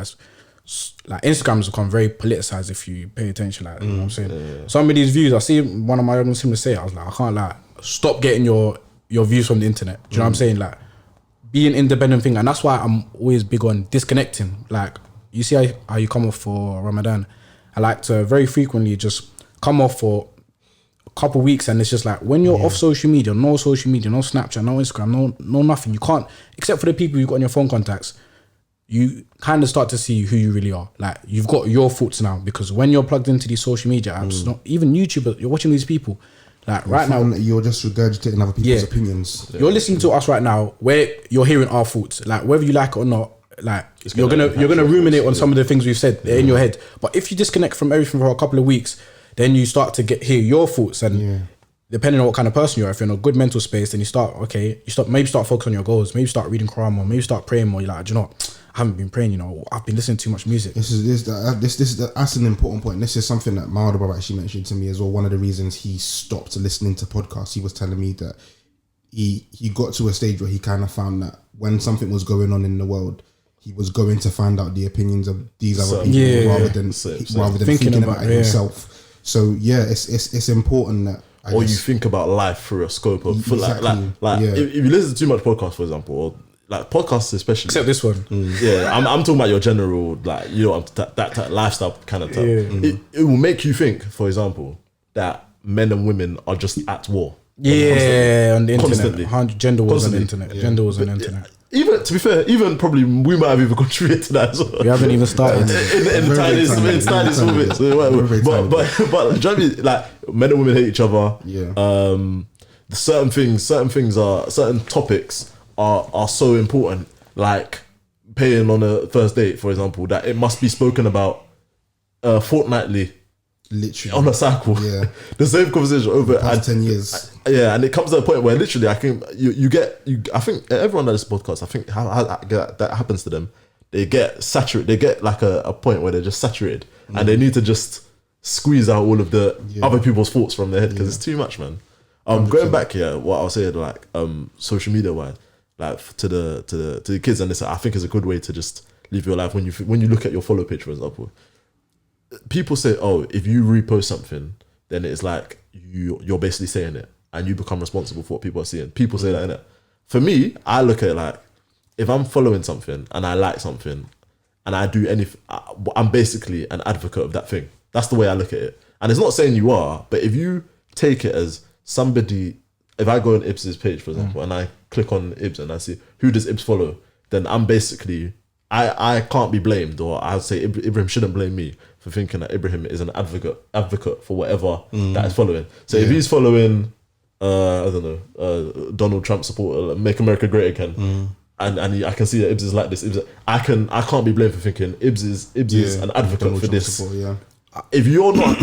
like Instagram's become very politicized if you pay attention, like you know what I'm saying. Some of these views, I see one of my young siblings say, I was like, I can't like stop getting your views from the internet. Do you know what I'm saying? Like be an independent thing, and that's why I'm always big on disconnecting. Like you see how you come off for Ramadan, I like to very frequently just come off for a couple weeks, and it's just like when you're off social media, no Snapchat, no Instagram, no nothing. You can't, except for the people you've got on your phone contacts. You kind of start to see who you really are. Like you've got your thoughts now, because when you're plugged into these social media apps, not even YouTube, but you're watching these people. Like right now,
you're just regurgitating other people's opinions.
You're listening to us right now, where you're hearing our thoughts. Like whether you like it or not, like you're gonna ruminate on some of the things we've said in your head. But if you disconnect from everything for a couple of weeks, then you start to hear your thoughts, and depending on what kind of person you are, if you're in a good mental space, then you start focus on your goals. Maybe start reading Quran more. Maybe start praying more. You're like, do you know what? I haven't been praying, I've been listening to too much music.
That's an important point. This is something that my older brother actually mentioned to me as well. One of the reasons he stopped listening to podcasts, he was telling me that he got to a stage where he kind of found that when something was going on in the world, he was going to find out the opinions of these other people rather than thinking about it himself. So it's important that
you think about life through a scope of if you listen to too much podcasts, for example, or like podcasts especially,
except this one.
I'm talking about your general, like that lifestyle kind of stuff. It will make you think, for example, that men and women are just at war.
On the internet. Gender wars on the internet. Gender wars on the internet.
Even to be fair, probably we might have even contributed to that as well.
We haven't even started
in the tiniest of it. So but do you know what I mean? Like men and women hate each other. Certain topics are so important, like paying on a first date, for example, that it must be spoken about fortnightly,
literally
on a cycle. The same conversation over
past 10 years.
And it comes to a point where literally I think I think everyone on this podcast, I think that happens to them. They get saturated. They get like a point where they're just saturated, and they need to just squeeze out all of the other people's thoughts from their head, because it's too much, man. Going back here, what I'll say, like social media wise, like to the kids, and this I think is a good way to just live your life. When you look at your follow page, for example, people say, oh, if you repost something, then it's like you're basically saying it, and you become responsible for what people are seeing. People say that, innit? For me, I look at it like, if I'm following something and I like something, and I do anything, I'm basically an advocate of that thing. That's the way I look at it. And it's not saying you are, but if you take it as somebody, if I go on Ibs' page, for example, and I click on Ibs and I see who does Ibs follow, then I'm basically, I can't be blamed, or I would say Ibrahim shouldn't blame me for thinking that Ibrahim is an advocate for whatever that is following. So if he's following, I don't know, Donald Trump supporter, Make America Great Again, and I can see that Ibs is like this. I can't be blamed for thinking Ibs is an advocate Donald for Trump this. Support, if you're not,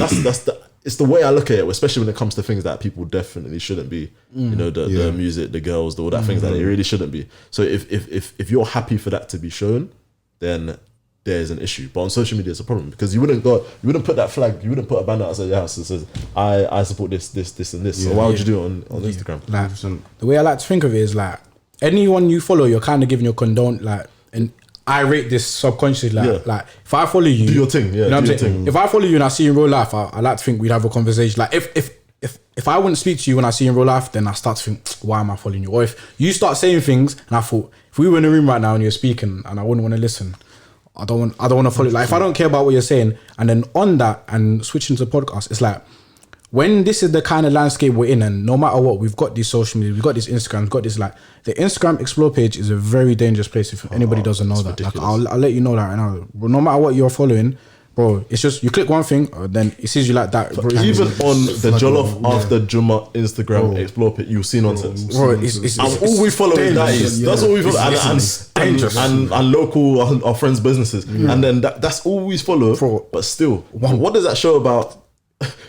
it's the way I look at it, especially when it comes to things that people definitely shouldn't be. You know, the music, the girls, all that things that it really shouldn't be. So if you're happy for that to be shown, then there's an issue. But on social media, it's a problem because you wouldn't put that flag, you wouldn't put a banner outside your house that says I support this and this. So why would you do it on Instagram?
Like, the way I like to think of it is like anyone you follow, you're kind of giving your condone, like, and I rate this subconsciously. Like if I follow you,
do your thing. Yeah,
you know what I'm saying. If I follow you and I see you in real life, I like to think we'd have a conversation. Like if I wouldn't speak to you when I see you in real life, then I start to think, why am I following you? Or if you start saying things and I thought, if we were in a room right now and you're speaking and I wouldn't want to listen, I don't want to follow. Like if I don't care about what you're saying, and then on that and switching to the podcast, it's like when this is the kind of landscape we're in, and no matter what, we've got these social media, we've got this Instagram, we've got this, like, the Instagram Explore page is a very dangerous place if anybody doesn't know that. Like, I'll let you know that right now. But no matter what you're following, bro, it's just you click one thing, then it sees you like that. Bro,
even on the Jollof after Jummah Instagram Explore page, you'll see nonsense.
Bro, it's
all we follow is that is. That's all we follow, and local our friends' businesses, and then that's all we follow. Bro, but still, what does that show about?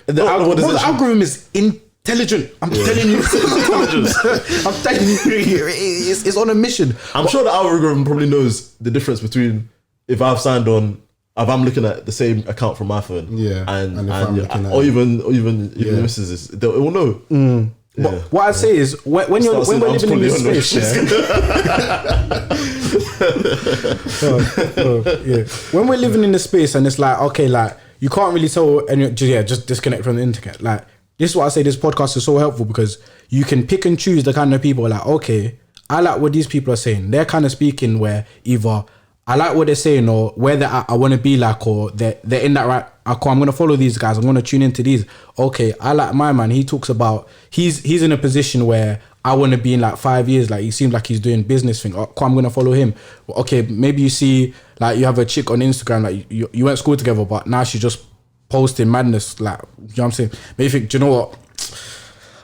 The algorithm is intelligent. I'm telling you, I'm telling you, it's on a mission.
I'm sure the algorithm probably knows the difference between if I'm looking at the same account from my phone, or even misses, it will know.
But what I say is when we're living in this space, when we're living in this space, and it's like, okay, like, you can't really tell, and just disconnect from the internet. Like, this is why I say this podcast is so helpful, because you can pick and choose the kind of people, like, okay, I like what these people are saying. They're kind of speaking where either I like what they're saying, or where they're at, I want to be like, or they're in that right. I'm going to follow these guys. I'm going to tune into these. Okay, I like my man. He talks about, he's in a position where I want to be in like 5 years. Like, he seems like he's doing business thing. Oh, I'm going to follow him. Okay, maybe you see, like, you have a chick on Instagram, like you went to school together, but now she's just posting madness. Like, you know what I'm saying? Maybe you think, do you know what?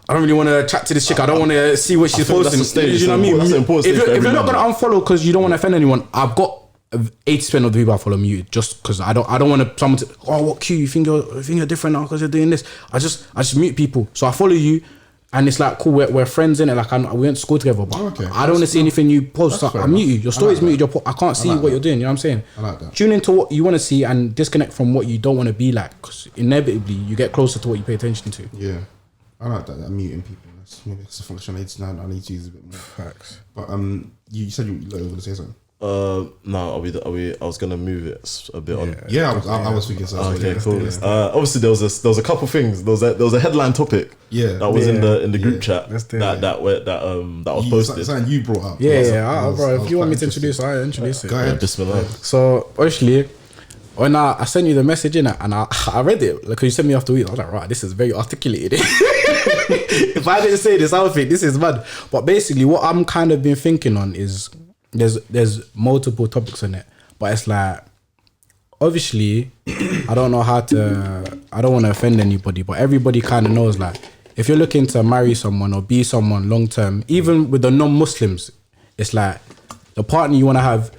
I don't really want to chat to this chick. I don't want to see what she's posting. You know what I mean? That's an important stage. If you're not going to unfollow because you don't want to offend anyone, I've got 80% of the people I follow muted just because I don't want someone to, oh, what Q, you think you're different now because you're doing this. I just mute people. So I follow you, and it's like, cool, we're friends in it. Like, we went to school together, but I don't want to see anything you post. So I mute you. Your story's muted. I can't see what you're doing. You know what I'm saying?
I like that.
Tune into what you want to see and disconnect from what you don't want to be like, because inevitably you get closer to what you pay attention to.
Yeah, I like that muting people. Maybe it's a function I need to use a bit more.
Facts.
But you said you were going to say something.
No, I was gonna move it a bit on.
Yeah, I was thinking so.
Okay, cool. Obviously there was a couple things. There was a headline topic.
Yeah,
that was in the group chat that was posted.
Something you brought up.
Bro. If you want me to introduce, I introduce it.
Go ahead.
Bismillah.
So actually, when I sent you the message in it, and I read it, like, you sent me after a week, I was like, right, this is very articulated. If I didn't say this, I would think this is mad. But basically, what I'm kind of been thinking on is, there's multiple topics on it, but it's like, obviously, I don't want to offend anybody, but everybody kind of knows, like, if you're looking to marry someone or be someone long term, even with the non-Muslims, it's like the partner you want to have,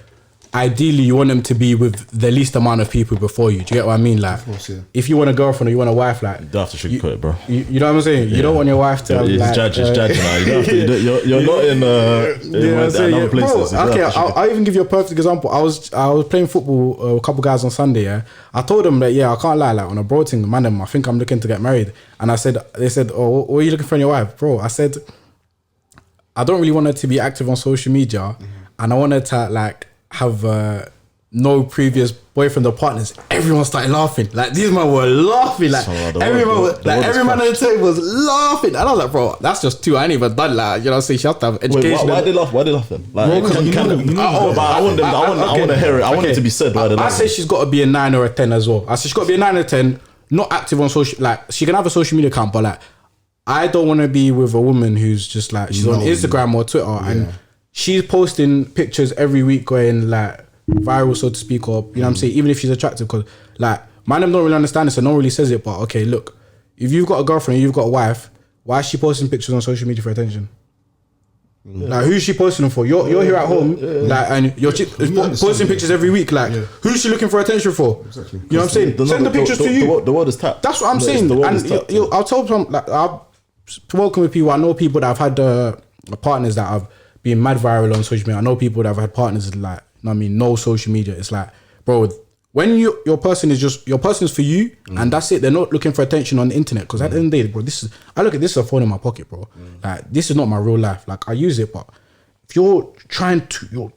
ideally you want them to be with the least amount of people before you. Do you get what I mean? Like,
of course, yeah.
If you want a girlfriend or you want a wife, like,
you don't have to sugarcoat it, bro.
You know what I'm saying? You don't want your wife to have,
like, judge now. You don't have to, you're not in other places.
Bro, okay, I'll even give you a perfect example. I was playing football with a couple guys on Sunday. Yeah, I told them that, I can't lie, like, on a bro thing, man, I think I'm looking to get married. And they said, oh, what are you looking for in your wife, bro? I said, I don't really want her to be active on social media, and I want her to, like, have no previous boyfriend or partners, everyone started laughing. Like these men were laughing. Like every man at the table was laughing. And I was like, bro, that's just two. I ain't even done that. You know, so she has to have education.
Wait, why they laugh? Why they laughing? Like, I want to hear it. I want it to be said. Why they
I say she's got to be a 9 or a 10 as well. I say she's got to be a 9 or a 10. Not active on social. Like she can have a social media account, but like I don't want to be with a woman who's just like she's on Instagram or Twitter and she's posting pictures every week going like viral, so to speak, or you know what I'm saying, even if she's attractive, because like man, them don't really understand this and no one really says it, but okay, look, if you've got a girlfriend, you've got a wife, why is she posting pictures on social media for attention? Like who's she posting them for? You're here at home, like, and you're posting pictures every week. Like who's she looking for attention for? Exactly. You know what I'm saying? Send the pictures to you.
The world is tapped.
That's what I'm saying. And I'll tell some, like I've spoken with people. I know people that have had partners that have been mad viral on social media. I know people that have had partners that like, I mean, no social media. It's like, bro, when your person is for you, and that's it. They're not looking for attention on the internet, because at the end of the day, bro, I look at this as a phone in my pocket, bro. Like this is not my real life. Like I use it, but if you're trying to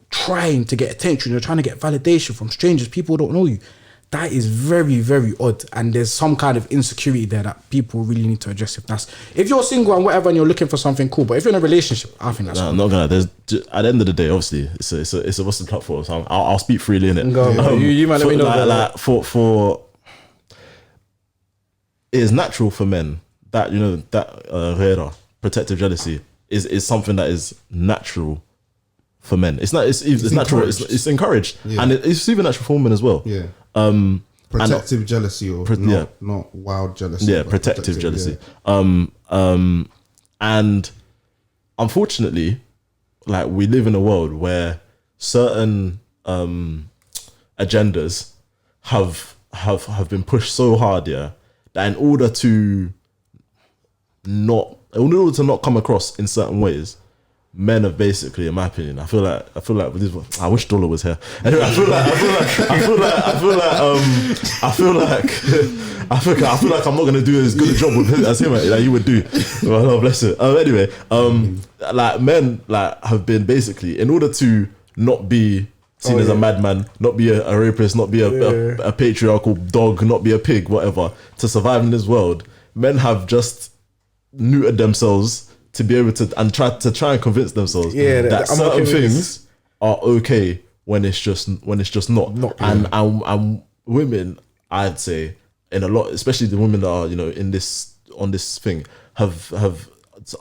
get attention, you're trying to get validation from strangers, people who don't know you. That is very, very odd, and there's some kind of insecurity there that people really need to address. If you're single and whatever, and you're looking for something cool, but if you're in a relationship, I think that's.
No, I'm not gonna. There's at the end of the day, obviously, it's a Western platform, so I'll speak freely in it.
You might let me know.
Like for it is natural for men that that protective jealousy is something that is natural for men. It's not. It's natural. It's encouraged, and it's even natural for women as well.
Yeah. Protective jealousy or not wild jealousy.
Yeah, protective jealousy. And unfortunately, like we live in a world where certain agendas have been pushed so hard, that in order to not come across in certain ways, men have basically, in my opinion, I feel like with this, I wish Dollar was here. Anyway, I feel like I'm not gonna do as good a job with him as him like you would do. Well, oh, bless it. Anyway, like men like have been basically, in order to not be seen as a madman, not be a rapist, not be a patriarchal dog, not be a pig, whatever, to survive in this world, men have just neutered themselves to be able to try and convince themselves that certain things are okay when it's just not. And women, I'd say, in a lot, especially the women that are on this thing, have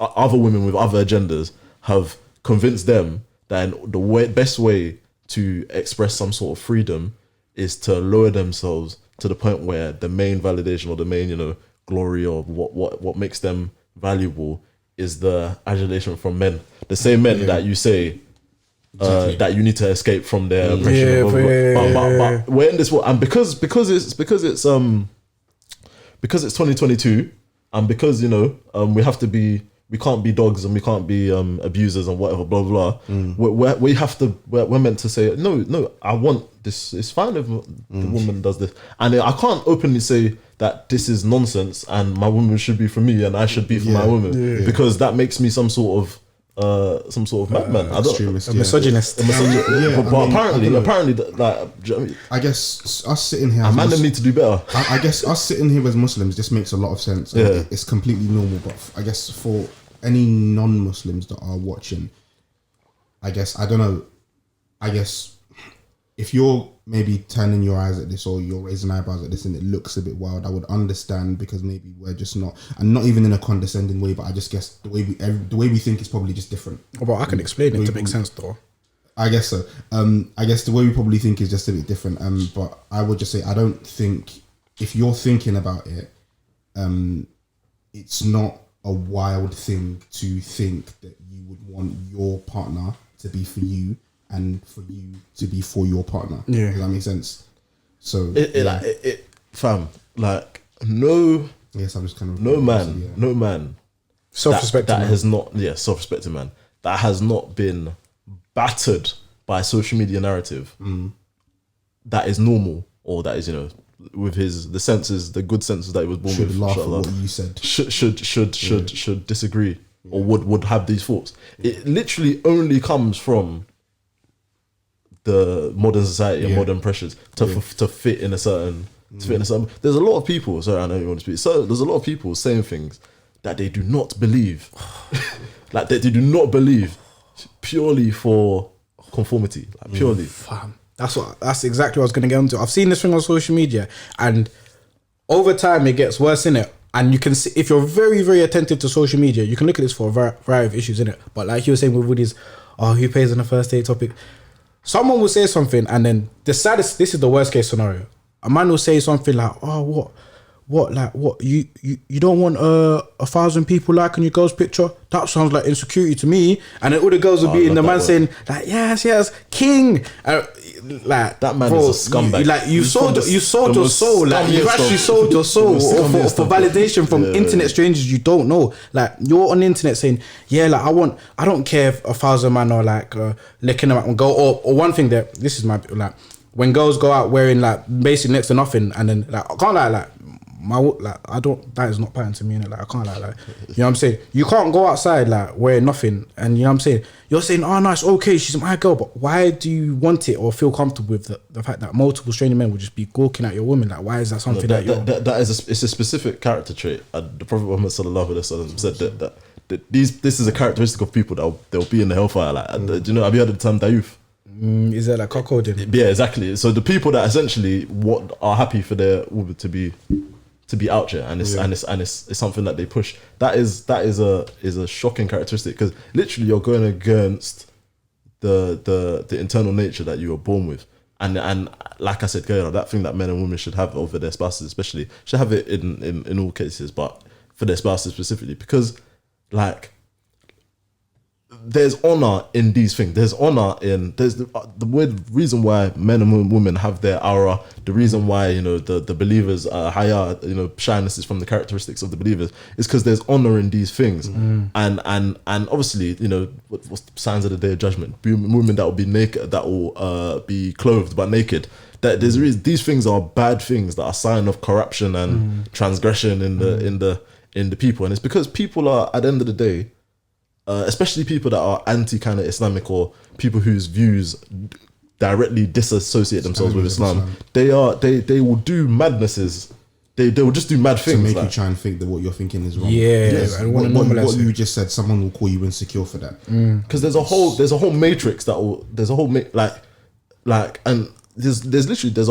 other women with other agendas have convinced them that the best way to express some sort of freedom is to lower themselves to the point where the main validation or the main glory or what makes them valuable is the adulation from men, the same men that you say that you need to escape from their oppression. But we're in this world, and because it's 2022, and because we can't be dogs and we can't be abusers and whatever, blah blah blah. We're meant to say no. I want this. It's fine if the woman does this, and I can't openly say that this is nonsense and my woman should be for me and I should be for my woman, because that makes me some sort of madman. I don't,
a misogynist.
But apparently, like,
I guess us sitting here,
man, need to do better.
I guess us sitting here as Muslims, this makes a lot of sense. Yeah. It's completely normal. But I guess for any non-Muslims that are watching, I guess I don't know. I guess if you're maybe turning your eyes at this or you're raising eyebrows at this and it looks a bit wild, I would understand, because maybe we're just not, and not even in a condescending way, but I just guess the way we think is probably just different.
Well, I can explain it to make sense though.
I guess so. I guess the way we probably think is just a bit different. But I would just say, I don't think, if you're thinking about it, it's not a wild thing to think that you would want your partner to be for you and for you to be for your partner. Yeah. Does that make sense? So
fam, like no.
Yes, I'm just kind of
no man.
Self-respecting
that has not. Yeah, self-respecting man that has not been battered by social media narrative. That is normal, or that is with the senses, the good senses that he was born
should
with.
Laugh at what you said.
Should disagree or would have these thoughts. It literally only comes from the modern society and modern pressures to fit in a certain. There's a lot of people. Sorry, I know you want to speak. So there's a lot of people saying things that they do not believe, like they do not believe, purely for conformity, like purely.
Fam. That's exactly what I was gonna get onto. I've seen this thing on social media, and over time it gets worse, innit? And you can see, if you're very, very attentive to social media, you can look at this for a variety of issues, innit? But like you were saying with Woody's, who pays on the first date topic? Someone will say something, and then this is the worst case scenario. A man will say something like, you don't want 1,000 people liking your girl's picture? That sounds like insecurity to me. And then all the girls will be in the man saying like, yes, king. Like
that man is a scumbag.
You sold your soul. Like you've actually sold your soul for validation from internet strangers you don't know. Like you're on the internet saying, I don't care if 1,000 man are like licking them up and go. Or one thing that this is my like. When girls go out wearing like basically next to nothing, and then like I can't that is not pattern to me, innit? Like I can't like you know what I'm saying? You can't go outside like wearing nothing, and you know what I'm saying? You're saying, oh no, it's okay, she's my girl, but why do you want it or feel comfortable with the fact that multiple stranger men will just be gawking at your woman? Like why is that something
it's a specific character trait? The Prophet Muhammad sallallahu alaihi wasallam said that this is a characteristic of people that they'll be in the hellfire. Like do you know? Have you heard of the term dayuf?
Is that like cuckolding?
Yeah, exactly. So the people that essentially are happy for their woman to be out here, and it's something that they push. That is a shocking characteristic, because literally you're going against the internal nature that you were born with, and like I said, that thing that men and women should have over their spouses, especially, should have it in all cases, but for their spouses specifically, because like. There's honor in these things. There's honor in the reason why men and women have their aura. The reason why the believers higher shyness is from the characteristics of the believers is because there's honor in these things. And obviously what's the signs of the day of judgment? Women that will be naked, that will be clothed but naked. That these things are bad things that are a sign of corruption and transgression in the people, and it's because people are, at the end of the day. Especially people that are anti kind of Islamic, or people whose views directly disassociate themselves with Islam. They will do madnesses. They will just do mad things
to make you try and think that what you're thinking is wrong.
I want to normalize
what you just said. Someone will call you insecure for that.
Because there's a whole matrix and there's a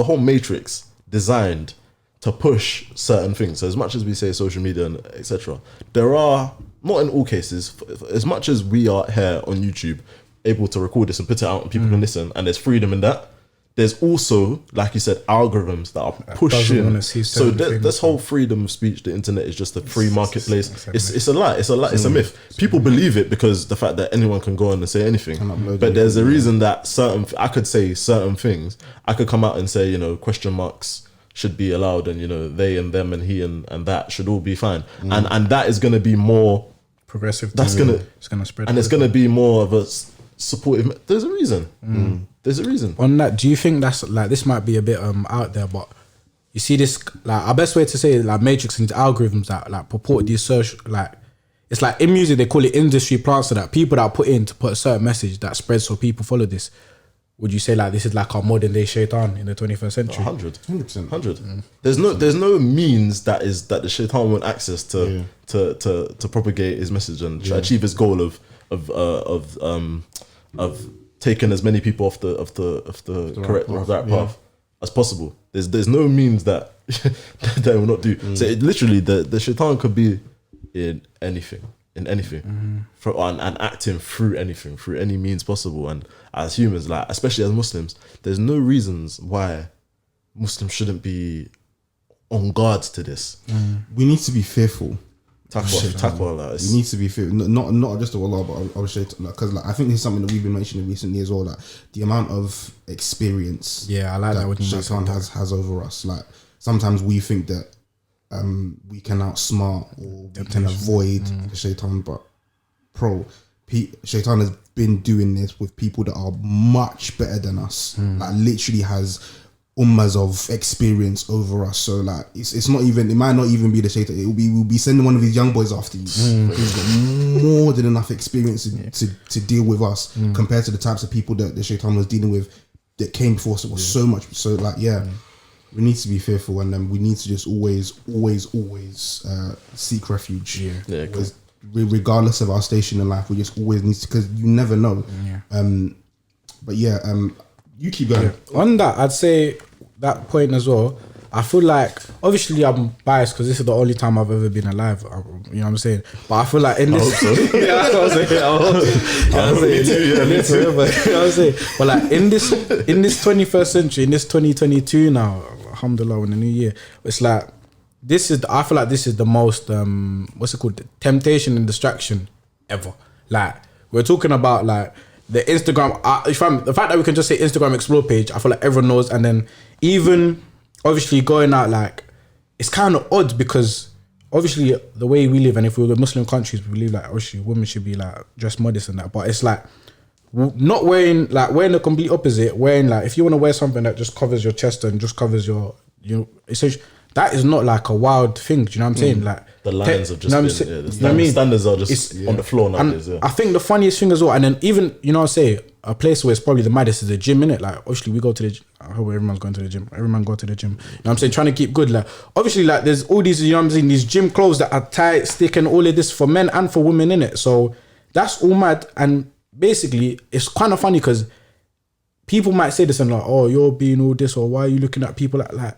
whole matrix designed to push certain things. So as much as we say social media and etc., there are, not in all cases, as much as we are here on YouTube able to record this and put it out and people can listen, and there's freedom in that, there's also, like you said, algorithms that are pushing. So this whole freedom of speech, the internet is just a free marketplace. It's a lie. It's a myth. People believe it because the fact that anyone can go on and say anything. But there's a reason that I could say certain things. I could come out and say, question marks should be allowed, and they and them and he and that should all be fine, and that is going to be more
progressive.
It's going to spread, and it's going to be more of a supportive. There's a reason. There's a reason
on that. Do you think that's like, this might be a bit out there, but you see this, like, our best way to say it, like matrix and algorithms that like purport these social, like, it's like in music they call it industry plants, so that people that put a certain message that spreads so people follow this. Would you say like this is like our modern day shaitan in the 21st century?
100%. There's no means that the shaitan want access to propagate his message and to achieve his goal of taking as many people off the correct right path as possible. There's no means that they will not do. So literally the shaitan could be in anything. And acting through anything, through any means possible. And as humans, like especially as Muslims, there's no reasons why Muslims shouldn't be on guard to this.
We need to be fearful.
Taqwa,
you need to be fearful, not just of Allah, but of shaitan. Because I think this is something that we've been mentioning recently as well. Like the amount of experience,
I like that
shaitan has over us. Like sometimes we think that we can outsmart or we can avoid the shaitan, but shaitan has been doing this with people that are much better than us. Like literally has ummas of experience over us. So like it's not even, it might not even be the shaitan. We'll be sending one of these young boys after you who's got more than enough experience to deal with us compared to the types of people that the shaitan was dealing with that came before us was so much. So like, we need to be fearful, and then we need to just always seek refuge.
Because
regardless of our station in life, we just always need to, because you never know. But you keep going.
On that, I'd say that point as well. I feel like, obviously I'm biased because this is the only time I've ever been alive, you know what I'm saying? But I feel like in this... I hope so. Yeah, that's what I'm saying. But like in this 21st century, in this 2022 now, alhamdulillah, in the new year, it's like, I feel like this is the most, what's it called? Temptation and distraction ever. Like, we're talking about like the Instagram, the fact that we can just say Instagram Explore page, I feel like everyone knows. And then even... obviously going out, like, it's kind of odd because obviously the way we live, and if we were Muslim countries, we believe like obviously women should be like dressed modest and that, but it's like not wearing the complete opposite, wearing like, if you want to wear something that just covers your chest and just covers your essentially, that is not like a wild thing. Do you know what I'm saying? Like
the lines have just been, the standards are just on the floor nowadays.
I think the funniest thing as well, and then even, you know, say a place where it's probably the maddest is the gym, innit? Like obviously we go to the gym. I hope everyone's going to the gym. Everyone go to the gym. You know what I'm saying? Trying to keep good. Like obviously, like there's all these, you know what I'm saying, these gym clothes that are tight, sticking, all of this for men and for women, innit? So that's all mad. And basically, it's kind of funny because people might say this and like, oh, you're being all this, or why are you looking at people like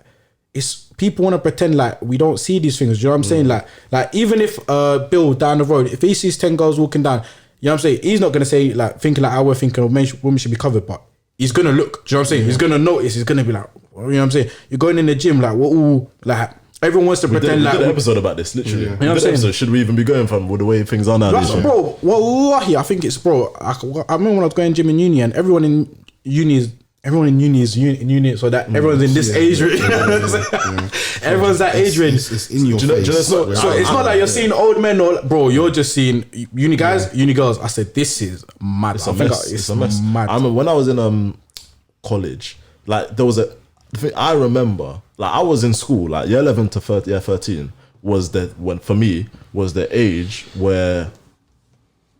it's people want to pretend like we don't see these things. Do you know what I'm saying? Like even if Bill down the road, if he sees 10 girls walking down, you know what I'm saying, he's not gonna say like thinking like we're thinking of women should be covered, but he's gonna look. Do you know what I'm saying? He's gonna notice. He's gonna be like, you know what I'm saying? You're going in the gym like, we're all like, everyone wants to pretend like.
We did an episode about this, literally.
You know what I'm saying?
Episode, should we even be going from the way things are now?
Bro, wallahi, I think it's I remember when I was going gym in uni, and everyone in uni is uni, so that everyone's in this age range. Everyone's that age range.
It's in your face.
So it's not like you're seeing old men or bro, you're just seeing uni guys, uni girls. I said this is mad.
It's a mess.
Mad.
I remember when I was in college, like there was a thing I remember, like I was in school, like year 11 to 13 was for me was the age where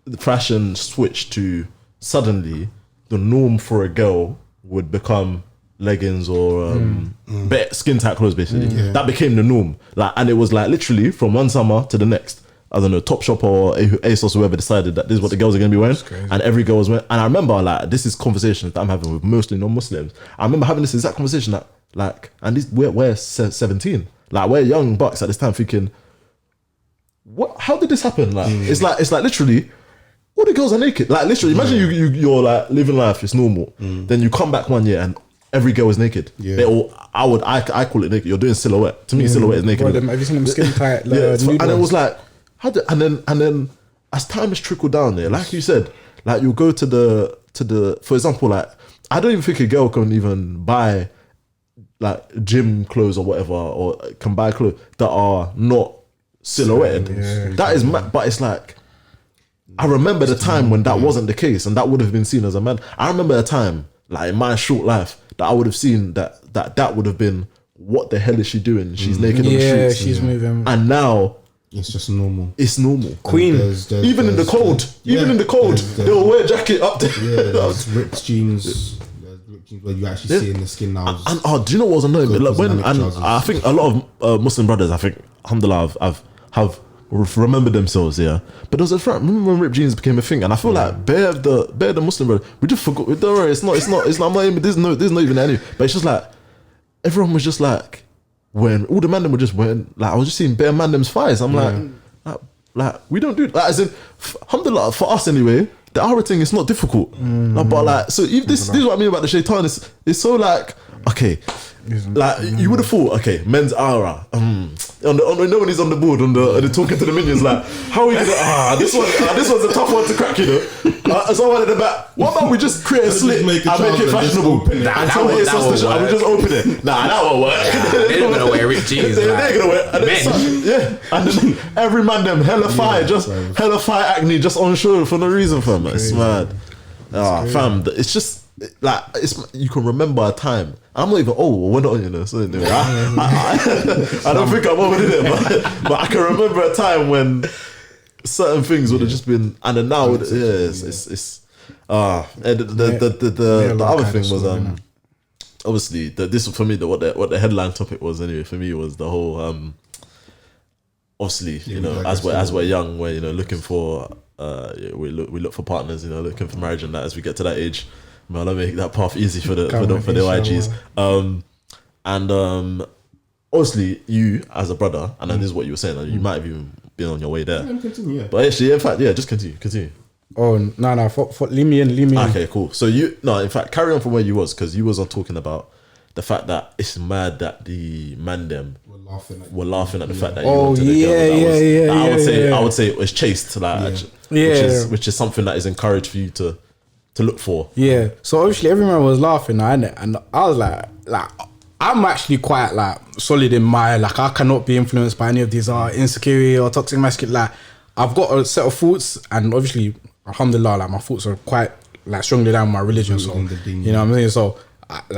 the fashion switched to suddenly the norm for a girl would become leggings or skin tight clothes, basically. That became the norm. Like, and it was like literally from one summer to the next. I don't know, Topshop or ASOS, whoever decided that this is what the girls are going to be wearing, and every girl was wearing. And I remember like this is conversations that I'm having with mostly non-Muslims. I remember having this exact conversation that like, and these we're 17, like we're young bucks at this time, thinking, what? How did this happen? Like, it's like literally. All the girls are naked. Like literally, imagine you're like living life, it's normal. Then you come back one year and every girl is naked. They all, I call it naked. You're doing silhouette. To me, silhouette is naked.
Bro, have you seen them skin tight?
And it was like, and then as time has trickled down there, like you said, like you'll go to the for example, like I don't even think a girl can even buy like gym clothes or whatever, or can buy clothes that are not silhouetted. That is mad, but it's like, I remember the time when that wasn't the case, and that would have been seen as a man. I remember a time, like in my short life, that I would have seen that would have been, what the hell is she doing? She's naked on the streets.
She's moving.
And now
it's just normal.
It's normal.
Queen.
Even in the cold, they'll wear a jacket up there.
Yeah, there's ripped jeans. Where you actually see in the skin now.
And do you know what was annoying? Like I think a lot of Muslim brothers, I think, alhamdulillah, have remember themselves, but there was a friend. Remember when ripped jeans became a thing, and I feel like bare the Muslim brother, we just forgot. Don't worry, it's not. There's not even any. But it's just like everyone was just like, when all the man were just wearing, like I was just seeing bare man them's thighs. I'm like we don't do that. As in, alhamdulillah, for us anyway, the aura thing is not difficult. But like, so if this is what I mean about the shaitan. It's so like, okay. Like you would have thought, okay, men's aura. On when he's on the board, on the talking to the minions, like, how are we gonna? This one's a tough one to crack, you know. Someone at the back. What about we just create a slit and make it fashionable? And we just open it. Nah, that won't work.
They're gonna wear ripped jeans.
They're gonna wear. And then every man them hella fire acne just on show for no reason, fam. It's mad. Fam, it's just. Like you can remember a time. I'm not even old. We're not, you know. So anyway, I don't think I'm over there, but I can remember a time when certain things would have just been, and then now, the other thing was obviously this for me what the headline topic was anyway for me was the whole obviously as we're young, we're looking for we look for partners, looking for marriage, and that as we get to that age, man, I make that path easy for the YGs. Obviously you as a brother, and then this is what you were saying, like, you might have even been on your way there.
Continue, yeah.
But actually, in fact, just continue.
Oh no, leave me in.
Okay, cool. So in fact, carry on from where you was, because you was on talking about the fact that it's mad that the man them were laughing at the fact that you wanted a girl. I would say it was chaste, which is something that is encouraged for you to look for.
Yeah. So obviously everyone was laughing, innit? And I was like I'm actually quite solid in my I cannot be influenced by any of these insecurity or toxic masculinity. I've got a set of thoughts, and obviously, alhamdulillah, my thoughts are quite strongly down my religion. So you know what I'm saying. So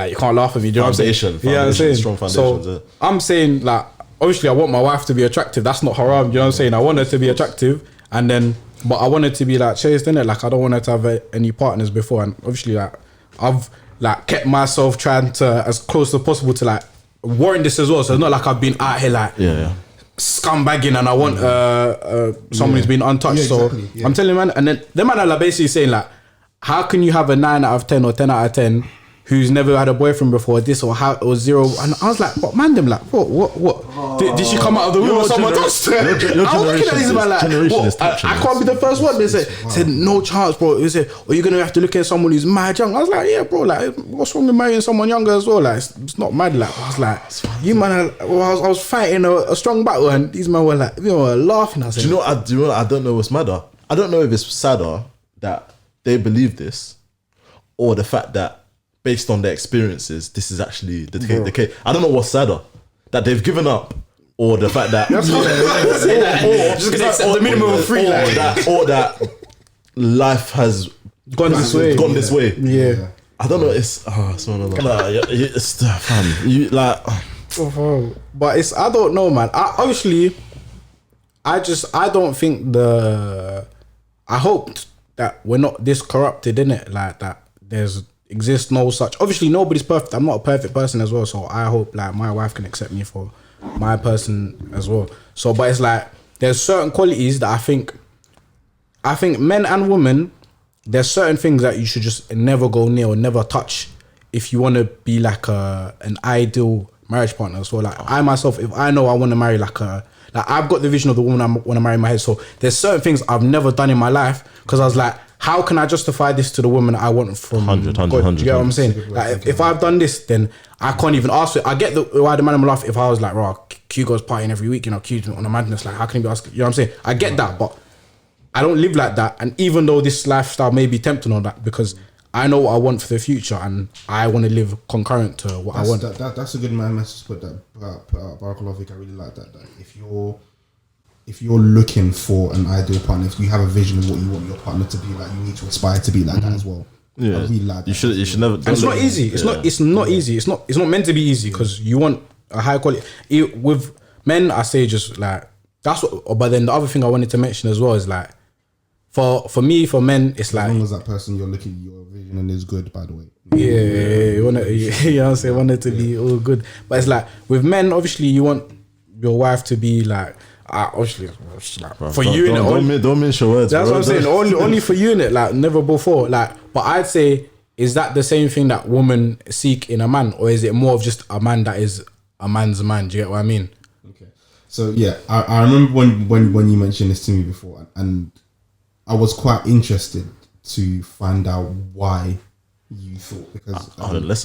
you can't laugh at me. Do you know what I'm saying? Yeah, I'm saying.
Strong foundations.
So I'm saying obviously I want my wife to be attractive. That's not haram. You know what I'm saying? I want her to be attractive, but I want her to be chaste, innit? I don't want her to have any partners before, and obviously I've kept myself trying to as close as possible to warrant this as well. So it's not like I've been out here scumbagging and I want someone who's been untouched. So I'm telling you, man, and then the man are basically saying how can you have a 9 out of 10 or 10 out of 10 who's never had a boyfriend before, this or 0? And I was like, what, man, them what? Did she come out of the womb or someone touched her? I was looking at these man I can't be the first one. They said no chance, bro. They said, you're gonna have to look at someone who's mad young. I was like, yeah, bro, what's wrong with marrying someone younger as well? It's not mad. I was like, you man, I was fighting a strong battle, and these men were laughing. I said,
do you know what? I don't know what's madder. I don't know if it's sadder that they believe this, or the fact that based on their experiences, this is actually the case. I don't know what's sadder, that they've given up, or the fact that
just gonna accept the minimum of 3,
or that life has
gone this way. Yeah,
I don't know. It's it's fam. You
but it's, I don't know, man. I don't think I hoped that we're not this corrupted, innit? That exists no such. Obviously, nobody's perfect. I'm not a perfect person as well, so I hope my wife can accept me for my person as well. So, but it's there's certain qualities that I think men and women, there's certain things that you should just never go near or never touch if you want to be an ideal marriage partner. So I myself, if I know I want to marry I've got the vision of the woman I want to marry in my head. So there's certain things I've never done in my life because I was how can I justify this to the woman I want from
100.
Do you get what I'm saying? If I've done this, then I can't even ask it. I get why the man will laugh if I was Q goes partying every week, Q's on a madness. How can he be asking? You know what I'm saying? I get that, but I don't live like that. And even though this lifestyle may be tempting on that, because I know what I want for the future and I want to live concurrent to what I want.
That's a good message to put that. Barakallahu, I really like that. If you're looking for an ideal partner, if you have a vision of what you want your partner to be like, you need to aspire to be like that as well.
Yeah,
I really like that.
You should never.
And it's not easy. It's not easy. It's not meant to be easy because you want a high quality. With men, I say just that's what. But then the other thing I wanted to mention as well is for me, for men, it's
as long as that person you're looking, your vision is good. By the way.
Yeah, you know what I'm saying? Want it to be all good, but it's with men, obviously you want your wife to be obviously for you,
don't mention words.
That's what I'm saying. Only for you, innit? Never before. But I'd say, is that the same thing that women seek in a man, or is it more of just a man that is a man's man? Do you get what I mean?
Okay. So yeah, I remember when you mentioned this to me before, and I was quite interested to find out why you thought, because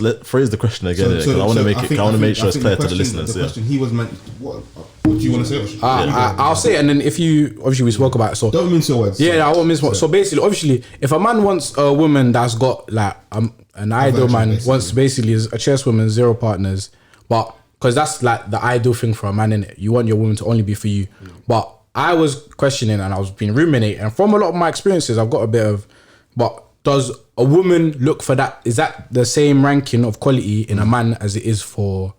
let's phrase the question again, because I want to make sure it's clear to the listeners.
The question he was meant. What do you want to say?
I'll say it, and then if you obviously we spoke about it, so
don't mince your words.
Yeah, I won't mince words. So basically, obviously, if a man wants a woman that's got an ideal man, basically. Wants basically a chaste woman, 0 partners, but because that's the ideal thing for a man, innit? You want your woman to only be for you. But I was questioning and I was being ruminating, and from a lot of my experiences, I've got a bit of, but does a woman look for that? Is that the same ranking of quality in a man as it is for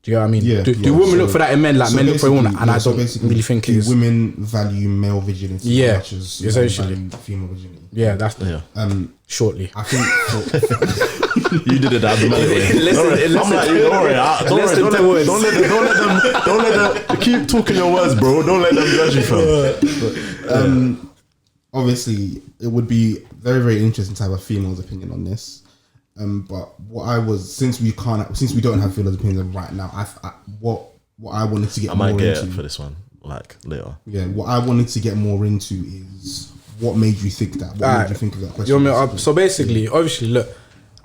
Do you know what I mean?
Yeah,
Do women look for that in men like men look for women? And I don't really think it is.
Women value male vigilance as much as
essentially
female vigilance.
Yeah, that's shortly.
I think
you did it the other way. I'm like, don't let them keep talking your words, bro. Don't let them judge you, fam.
Obviously, it would be very, very interesting to have a female's opinion on this. But since we don't have females' opinions right now, what I wanted to get
I
more
might get
into
it for this one, like later.
Yeah, what I wanted to get more into is what made you think that. What made you think of that question?
So basically, obviously, look,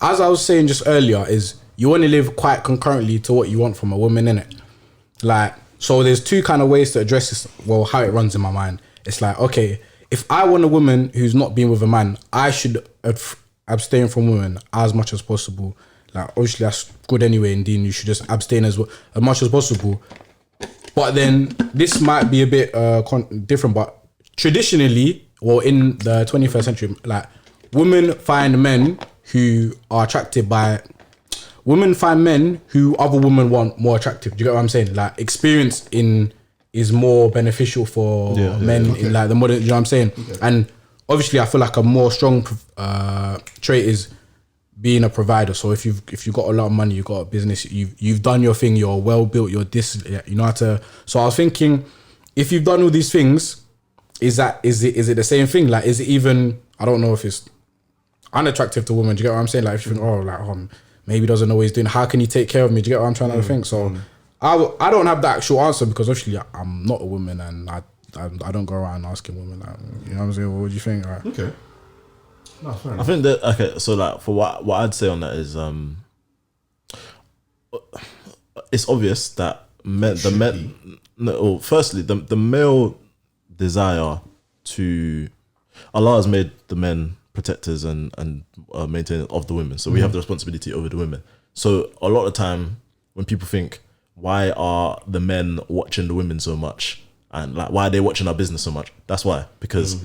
as I was saying just earlier, is you want to live quite concurrently to what you want from a woman, innit? Like, so there's two kind of ways to address this. Well, how it runs in my mind, it's like, okay, if I want a woman who's not being with a man, I should abstain from women as much as possible. Like, obviously that's good anyway, indeed you should just abstain as much as possible. But then this might be a bit different, but traditionally, or in the 21st century, like, women find men who other women want more attractive. Do you get what I'm saying? Like, experience is more beneficial for men in like the modern, you know what I'm saying? Okay. And obviously I feel like a more strong trait is being a provider. So if you've got a lot of money, you've got a business, you've done your thing, you're well built, you're this, you know how to. So I was thinking, if you've done all these things, is it the same thing? Like, is it even, I don't know if it's unattractive to women. Do you get what I'm saying? Like, if you think, maybe he doesn't know what he's doing, how can he take care of me? Do you get what I'm trying to think? So I don't have the actual answer because obviously I'm not a woman and I don't go around asking women that. You know what I'm saying? What do you think? Right.
Okay. No, fair enough.
I think that, okay, so like for what I'd say on that is it's obvious that firstly the male desire to, Allah has made the men protectors and maintainers of the women, so we have the responsibility over the women. So a lot of the time when people think, why are the men watching the women so much? And like, why are they watching our business so much? That's why, because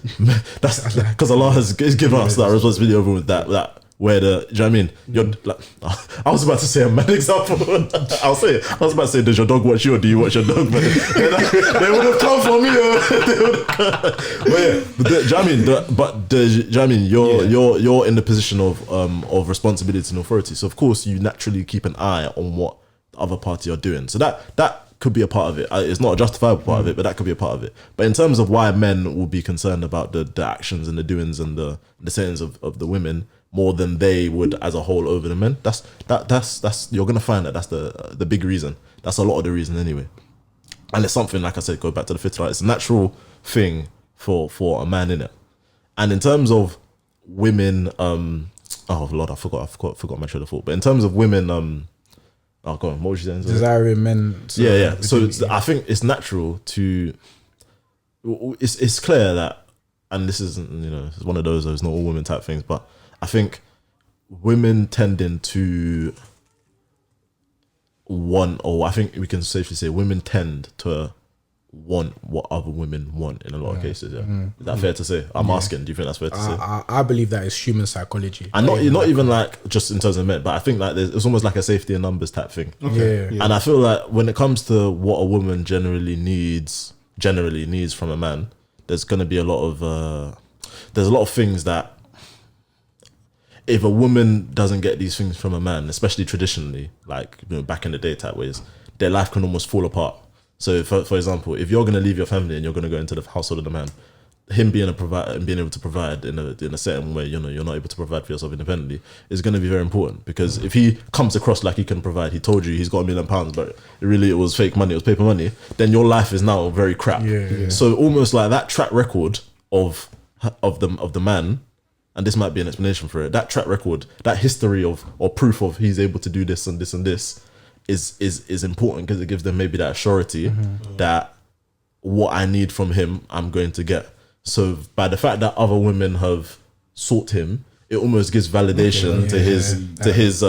that's because Allah has given us that responsibility over with that. Where do you know what I mean? You're like, I was about to say a mad example. I'll say it. I was about to say, does your dog watch you or do you watch your dog? But they would have come for me. But do you know what I mean? You're in the position of responsibility and authority. So of course you naturally keep an eye on what the other party are doing. So that could be a part of it. It's not a justifiable part of it, but that could be a part of it. But in terms of why men will be concerned about the actions and the doings and the sayings of the women more than they would as a whole over the men, that's you're gonna find that's the big reason. That's a lot of the reason anyway. And it's something, like I said, go back to the fitra, it's a natural thing for a man, innit? And in terms of women, oh Lord, I forgot my train of thought. But in terms of women, oh, go on. What was you saying?
Desiring men.
Yeah. So I think it's natural to. It's clear that, and this isn't, it's one of those not all women type things, but I think women tending to want, or I think we can safely say women tend to want what other women want in a lot of cases. Yeah, is that fair to say? I'm asking. Do you think that's fair to say?
I believe that is human psychology,
and not even like just in terms of men, but I think like it's almost like a safety in numbers type thing.
Okay. Yeah.
And I feel like when it comes to what a woman generally needs from a man, there's gonna be a lot of things that if a woman doesn't get these things from a man, especially traditionally, like back in the day type ways, their life can almost fall apart. So, for example, if you're going to leave your family and you're going to go into the household of the man, him being a provider and being able to provide in a certain way, you're not able to provide for yourself independently, is going to be very important. Because if he comes across like he can provide, he told you he's got £1 million, but it was fake money, it was paper money, then your life is now very crap.
Yeah.
So almost like that track record of the man, and this might be an explanation for it, that track record, that history or proof of he's able to do this and this and this is important, because it gives them maybe that surety that what I need from him, I'm going to get. So by the fact that other women have sought him, it almost gives validation to his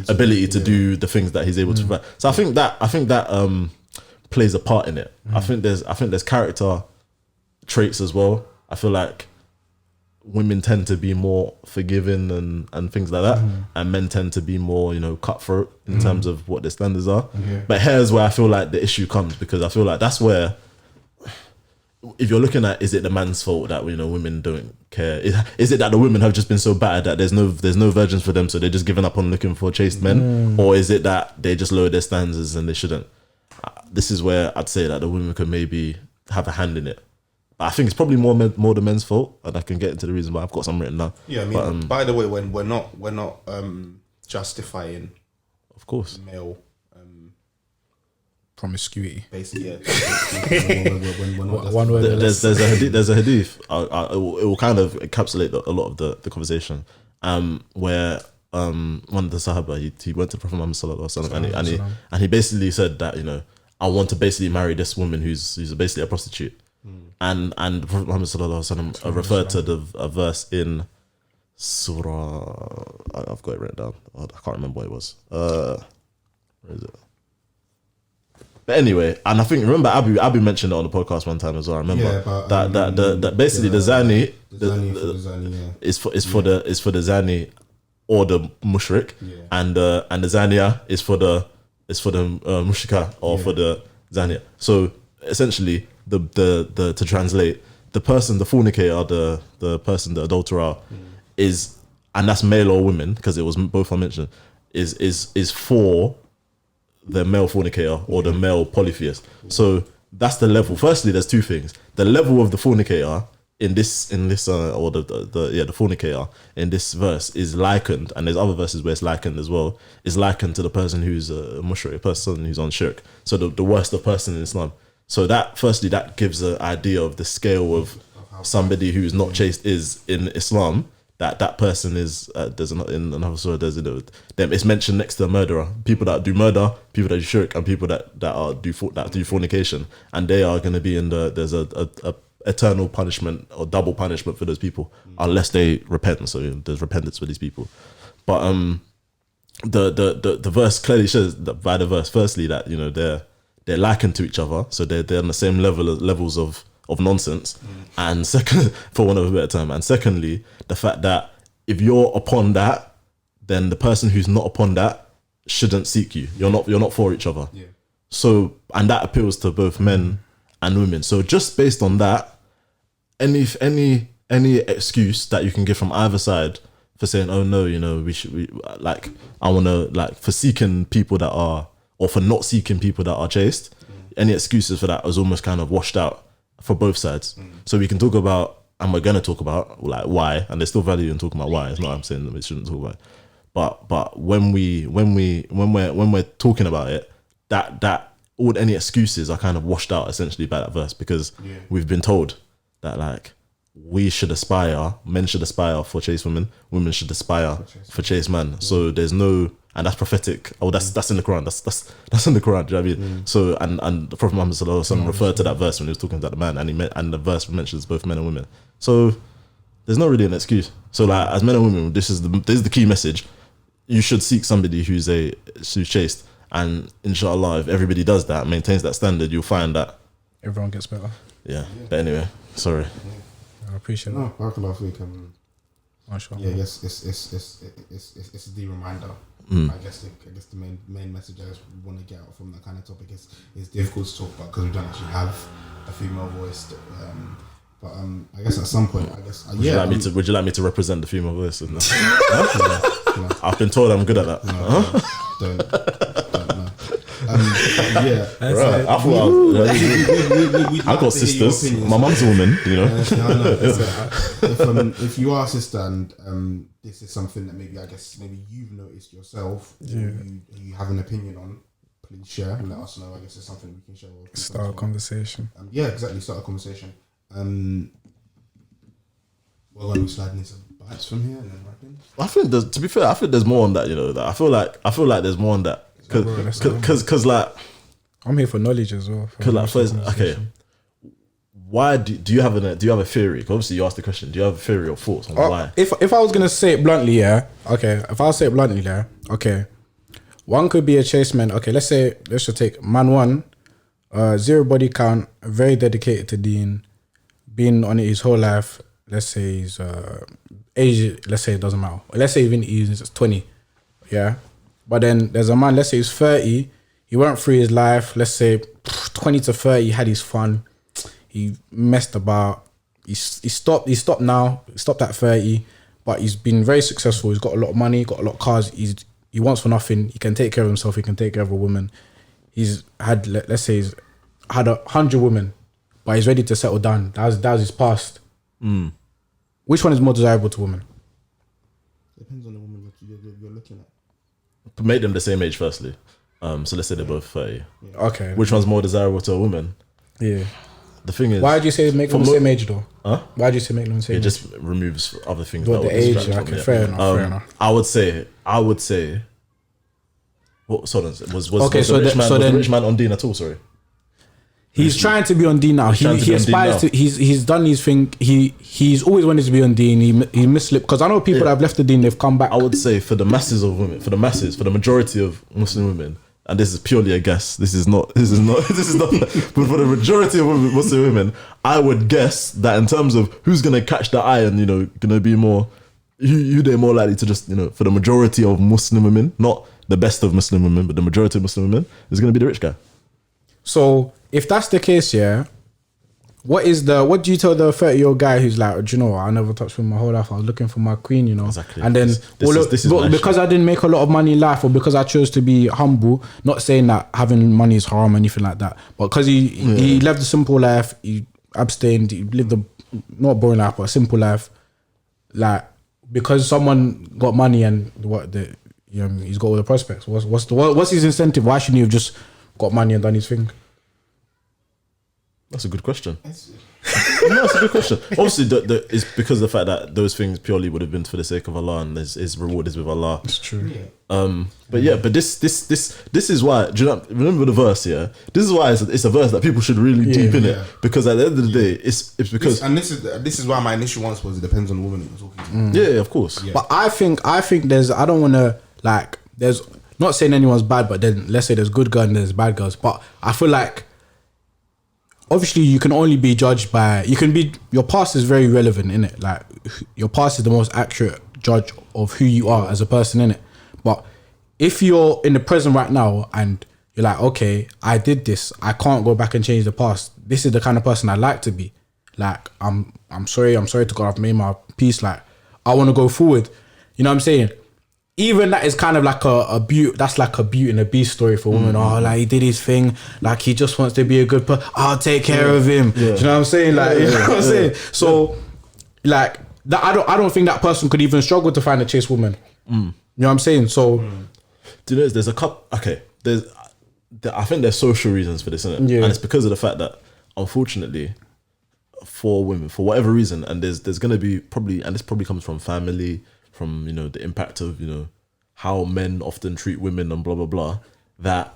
ability to do the things that he's able to provide. So I think that plays a part in it. I think there's character traits as well. I feel like women tend to be more forgiving and things like that, and men tend to be more, you know, cutthroat in terms of what their standards are. But here's where I feel like the issue comes, because I feel like that's where, if you're looking at, is it the man's fault that, you know, women don't care? Is it that the women have just been so bad that there's no virgins for them, so they're just giving up on looking for chaste men, or is it that they just lower their standards and they shouldn't? This is where I'd say that the women could maybe have a hand in it. I think it's probably more the men's fault, and I can get into the reason why. I've got some written down.
Yeah, I mean,
but,
by the way, when we're not justifying,
of course,
male
promiscuity.
Basically, yeah.
One word.
There's a hadith. It will kind of encapsulate a lot of the conversation. Where one of the Sahaba, he went to the Prophet Muhammad sallallahu alaihi wasallam, and he basically said that, you know, I want to basically marry this woman who's basically a prostitute. And the Prophet Muhammad sallallahu alaihi wasallam referred to a verse in Surah. I've got it written down. I can't remember what it was. Where is it? But anyway, and I think, remember Abu mentioned it on the podcast one time as well. I remember that basically the zani is for the zani or the mushrik, and the zania is for the mushrika or for the zania. So essentially, the to translate, the person, the fornicator, the person, the adulterer, is, and that's male or women, because it was both I mentioned, is for the male fornicator or the male polytheist. So that's the level. Firstly, there's two things: the level of the fornicator in this or the fornicator in this verse is likened, and there's other verses where it's likened as well, is likened to the person who's a mushrik, a person who's on shirk. So the worst of person in Islam. So that, firstly, that gives an idea of the scale of somebody who's not chaste is in Islam. That person is there's in another surah, there's them. It's mentioned next to a murderer, people that do murder, people that do shirk, and people that do fornication, and they are going to be in there's a eternal punishment or double punishment for those people unless they repent. So there's repentance for these people. But the verse clearly shows that by the verse, firstly, that, you know, they're likened to each other, so they're on the same levels of nonsense, and second, for one of a better term, and secondly, the fact that if you're upon that, then the person who's not upon that shouldn't seek you. You're not for each other. Yeah. So, and that appeals to both men and women. So just based on that, any excuse that you can give from either side for saying, oh no, you know, I want to, for seeking people that are, or for not seeking people that are chaste, any excuses for that is almost kind of washed out for both sides. So we can talk about, and we're going to talk about, like, why, and there's still value in talking about why. It's not I'm saying that we shouldn't talk about it. But when we're talking about it, that all any excuses are kind of washed out essentially by that verse, because we've been told that, like, men should aspire for chaste women should aspire for chaste man. So there's no, and that's prophetic. Oh, that's in the Quran. That's in the Quran. Do you know what I mean? So and the Prophet Muhammad sallallahu alaihi wasallam referred to that verse when he was talking about the man, and the verse mentions both men and women. So there's not really an excuse. So, like, as men and women, this is the key message. You should seek somebody who's chaste, and inshallah, if everybody does that, maintains that standard, you'll find that
everyone gets better.
Yeah. But anyway, sorry.
I appreciate
that. No, last week.
Mashallah.
Yeah, yes, it's the reminder. I guess the main message I just want to get out from that kind of topic is difficult to talk about because we don't actually have a female voice. But I guess at some point, would you like me to represent the female voice? No. No.
I've been told I'm good at that.
No, don't know. Yeah,
right. I thought I got sisters. My mum's a woman, you know.
If you are a sister and this is something that maybe you've noticed yourself, you have an opinion on, please share and let us know. I guess it's something we can share.
Start a conversation.
Yeah, exactly. Start a conversation. We're going to be sliding into bites from here and then wrapping.
I think to be fair, I think there's more on that. You know, that I feel like there's more on that. Because like,
I'm here for knowledge as well.
Because like, first, okay, why do you have a theory? Obviously, you asked the question. Do you have a theory or thoughts on why?
If I was gonna say it bluntly, okay. One could be a chaste man. Okay, let's just take man one, 0 body count, very dedicated to deen, been on it his whole life, let's say he's age, let's say it doesn't matter. Let's say even he's 20, yeah. But then there's a man, let's say he's 30, he went through his life, let's say 20 to 30, he had his fun, he messed about, he stopped now, he stopped at 30, but he's been very successful, he's got a lot of money, got a lot of cars, he wants for nothing, he can take care of himself, he can take care of a woman. He's had, let's say he's had 100 women, but he's ready to settle down. That was his past. Which one is more desirable to women?
Depends on the woman that you're looking at.
Make them the same age firstly. So let's say they're both 30.
Yeah.
Okay.
Which one's more desirable to a woman?
Yeah.
The thing is,
Why did you say make them the same age though?
Huh?
Why did you say make them the same
It
age?
just removes other things.
What,
that
the
would
age?
distract
Okay,
from,
fair enough.
I would say. What? Sorry, was
Okay,
the
so
rich
the-
man?
so
Was the
then-
rich man on Dean at all? Sorry.
He's trying to be on Dean now.
trying to
He
be on Dean
aspires
now.
to. He's done his thing. He's always wanted to be on Dean. He misslipped because I know people that have left the Dean. They've come back.
I would say for the masses of women, for the majority of Muslim women, and this is purely a guess. This is not. But for the majority of Muslim women, I would guess that in terms of who's gonna catch the eye and gonna be more, who they're more likely to just for the majority of Muslim women, not the best of Muslim women, but the majority of Muslim women is gonna be the rich guy.
So if that's the case, yeah, what do you tell the 30-year-old guy who's like, do you know what? I never touched with my whole life. I was looking for my queen,
Exactly.
And then
This is my
because I didn't make a lot of money in life, or because I chose to be humble. Not saying that having money is haram or anything like that, but because he lived a simple life, he abstained, he lived a not boring life, but a simple life. Like because someone got money and he's got all the prospects. What's his incentive? Why shouldn't he have just got money and done his thing?
That's a good question. That's a good question. Obviously, it's because of the fact that those things purely would have been for the sake of Allah, and his reward is with Allah.
It's true.
Yeah.
But this is why. Do you know? Remember the verse? Yeah. This is why it's a verse that people should really deep in it, because at the end of the day, it's because
This is why my initial answer was it depends on the woman you're talking to.
yeah, of course.
Yeah.
But I think there's, I don't want to there's not saying anyone's bad, but then let's say there's good girls and there's bad girls. But I feel like obviously you can only be judged by, your past is very relevant, innit? Like your past is the most accurate judge of who you are as a person, innit? But if you're in the present right now and you're like, okay, I did this, I can't go back and change the past. This is the kind of person I like to be. Like I'm sorry to God, I've made my peace. Like I want to go forward. You know what I'm saying? Even that is kind of like a beauty. That's like a Beauty and a Beast story for a woman. Oh, like he did his thing. Like he just wants to be a good person. I'll take care of him. Do you know what I'm saying? Like you know what I'm saying. So, like that, I don't think that person could even struggle to find a chaste woman. You know what I'm saying? So,
Do you know there's a couple? Okay, I think there's social reasons for this, isn't it?
Yeah.
And it's because of the fact that unfortunately, for women, for whatever reason, and there's gonna be probably, and this probably comes from family, from the impact of how men often treat women and blah blah blah, that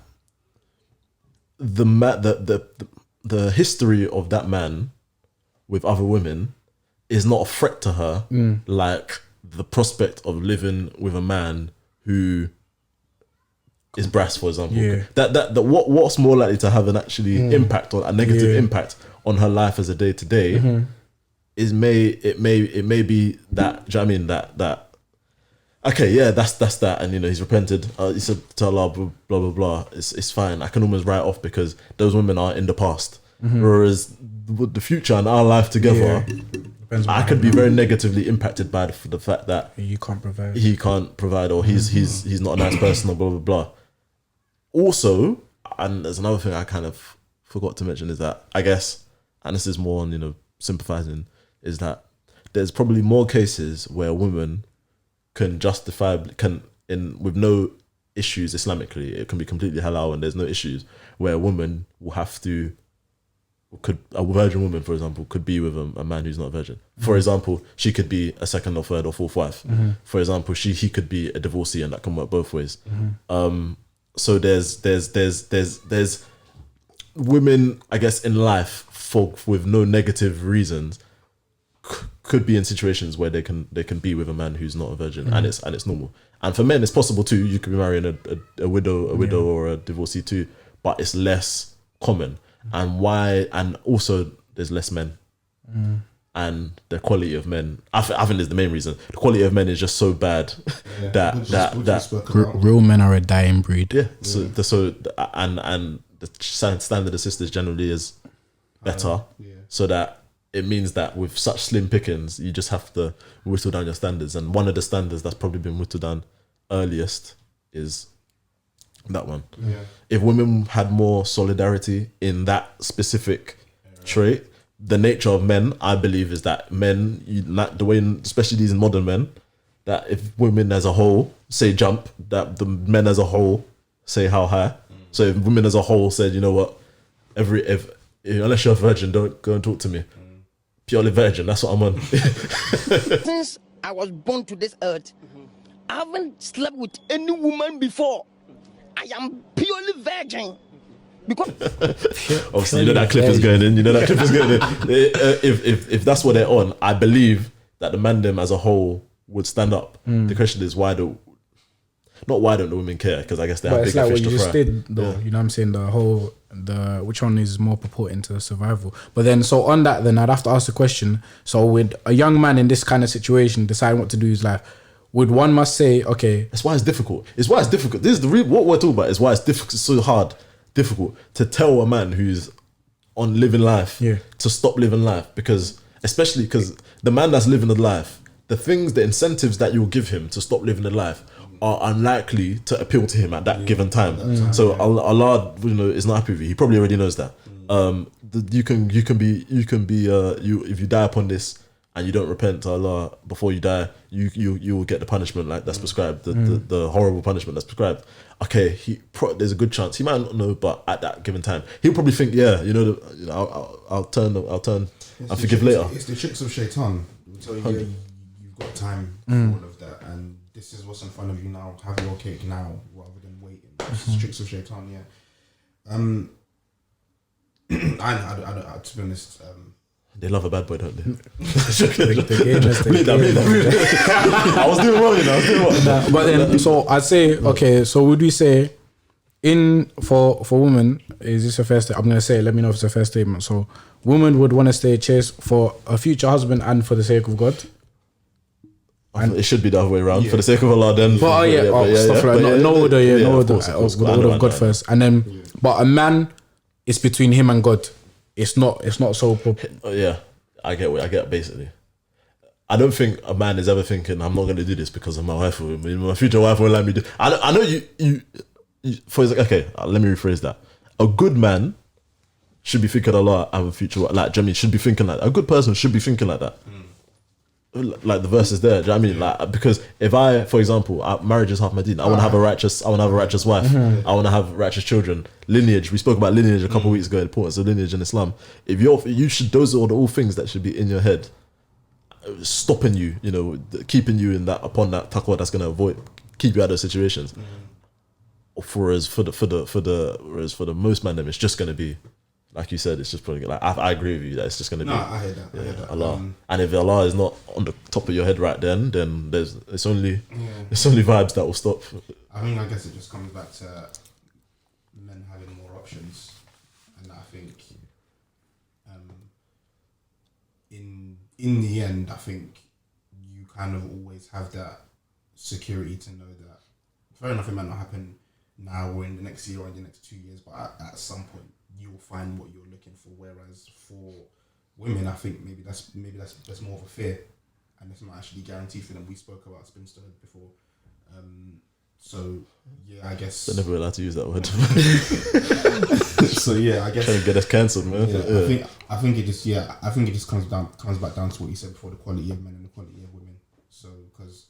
the history of that man with other women is not a threat to her like the prospect of living with a man who is brass, for example.
Yeah.
That what's more likely to have an actually impact on a negative impact on her life as a day to day is it may be that. Do you know what I mean? That okay, yeah, that's that, and he's repented. He said to Allah, blah blah blah. It's fine. I can almost write off because those women are in the past. Whereas the future and our life together, I could be very negatively impacted by the fact that
you can't provide.
he can't provide, or he's not a nice person, or blah blah blah. Also, and there's another thing I kind of forgot to mention is that I guess, and this is more on sympathizing, is that there's probably more cases where women can with no issues Islamically, it can be completely halal and there's no issues, where a woman will have to, a virgin woman, for example, could be with a man who's not a virgin. For example, she could be a second or third or fourth wife. For example, he could be a divorcee, and that can work both ways. So there's women, I guess, in life with no negative reasons could be in situations where they can be with a man who's not a virgin, and it's normal. And for men, it's possible too. You could be marrying a widow or a divorcee too, but it's less common. And also there's less men, and the quality of men. I think is the main reason. The quality of men is just so bad that
real men are a dying breed.
yeah. So and the standard of sisters generally is better. So that it means that with such slim pickings, you just have to whittle down your standards. And one of the standards that's probably been whittled down earliest is that one. Yeah. If women had more solidarity in that specific trait, the nature of men, I believe, is that men, the way, especially these modern men, that if women as a whole say jump, that the men as a whole say how high. So if women as a whole said, you know what, unless you're a virgin, don't go and talk to me. Purely virgin, that's what I'm on.
Since I was born to this earth, I haven't slept with any woman before. I am purely virgin. Because
obviously, you know that clip is going in. If that's what they're on, I believe that the mandem as a whole would stand up. The question is why don't the women care? Because I guess they have bigger
like
fish
what
to
you
fry.
just did, though. Yeah. You know what I'm saying? Which one is more purporting to survival? But then, so on that, then I'd have to ask the question. So with a young man in this kind of situation, deciding what to do in his life, would one must say, okay,
that's why it's difficult. It's why it's difficult. This is what we're talking about. Is why it's difficult. It's so hard. Difficult to tell a man who's on living life to stop living life, especially because the man that's living the life, the incentives that you'll give him to stop living the life are unlikely to appeal to him at that given time. So Allah, is not happy with you. He probably already knows that. You can be if you die upon this and you don't repent to Allah before you die, you will get the punishment like that's prescribed, the horrible punishment that's prescribed. Okay, there's a good chance he might not know, but at that given time, he'll probably think, I'll turn, I'll forgive later.
It's the tricks of shaitan. He'll tell you, you've got time for all of that, and this is what's in front of you now. Have your cake now, rather than waiting. This is tricks of shaitan. Yeah. I to be honest.
They love a bad boy, don't they?
the game.
I was doing wrong,
But then, so I'd say, okay, so would we say, for women, is this a fair statement? I'm going to say, let me know if it's a fair statement. So, women would want to stay chaste for a future husband and for the sake of God?
And it should be the other way around. For the sake of Allah, then.
But the order of God first. And then, but a man, it's between him and God. It's not so.
I get basically. I don't think a man is ever thinking, I'm not going to do this because of my wife. My future wife won't let me do. I know you. Okay, let me rephrase that. A good man should be thinking a lot. I have a future. Like Jimmy should be thinking like that. A good person should be thinking like that. Like the verse is there. Do you know what I mean? Like, because if I, for example, marriage is half my deen. I want to have a righteous wife. I want to have righteous children. Lineage. We spoke about lineage a couple of weeks ago. The importance of lineage in Islam. Those are all things that should be in your head, stopping you. Keeping you upon that taqwa that's going to keep you out of those situations. Whereas for the most man, it's just going to be. Like you said, it's just probably like I agree with you that it's just going to be.
I hear that. I hear that.
Allah, and if Allah is not on the top of your head right then it's only vibes that will stop.
I guess it just comes back to men having more options, and I think in the end, I think you kind of always have that security to know that fair enough, it might not happen now or in the next year or in the next 2 years, but at some point you will find what you're looking for. Whereas for women, I think maybe that's more of a fear, and it's not actually guaranteed for them. We spoke about spinsterhood before, so yeah, I guess
they're never allowed to use that word.
So yeah, I guess
trying to get us cancelled, man.
Yeah. I think it just comes back down to what you said before: the quality of men and the quality of women. So because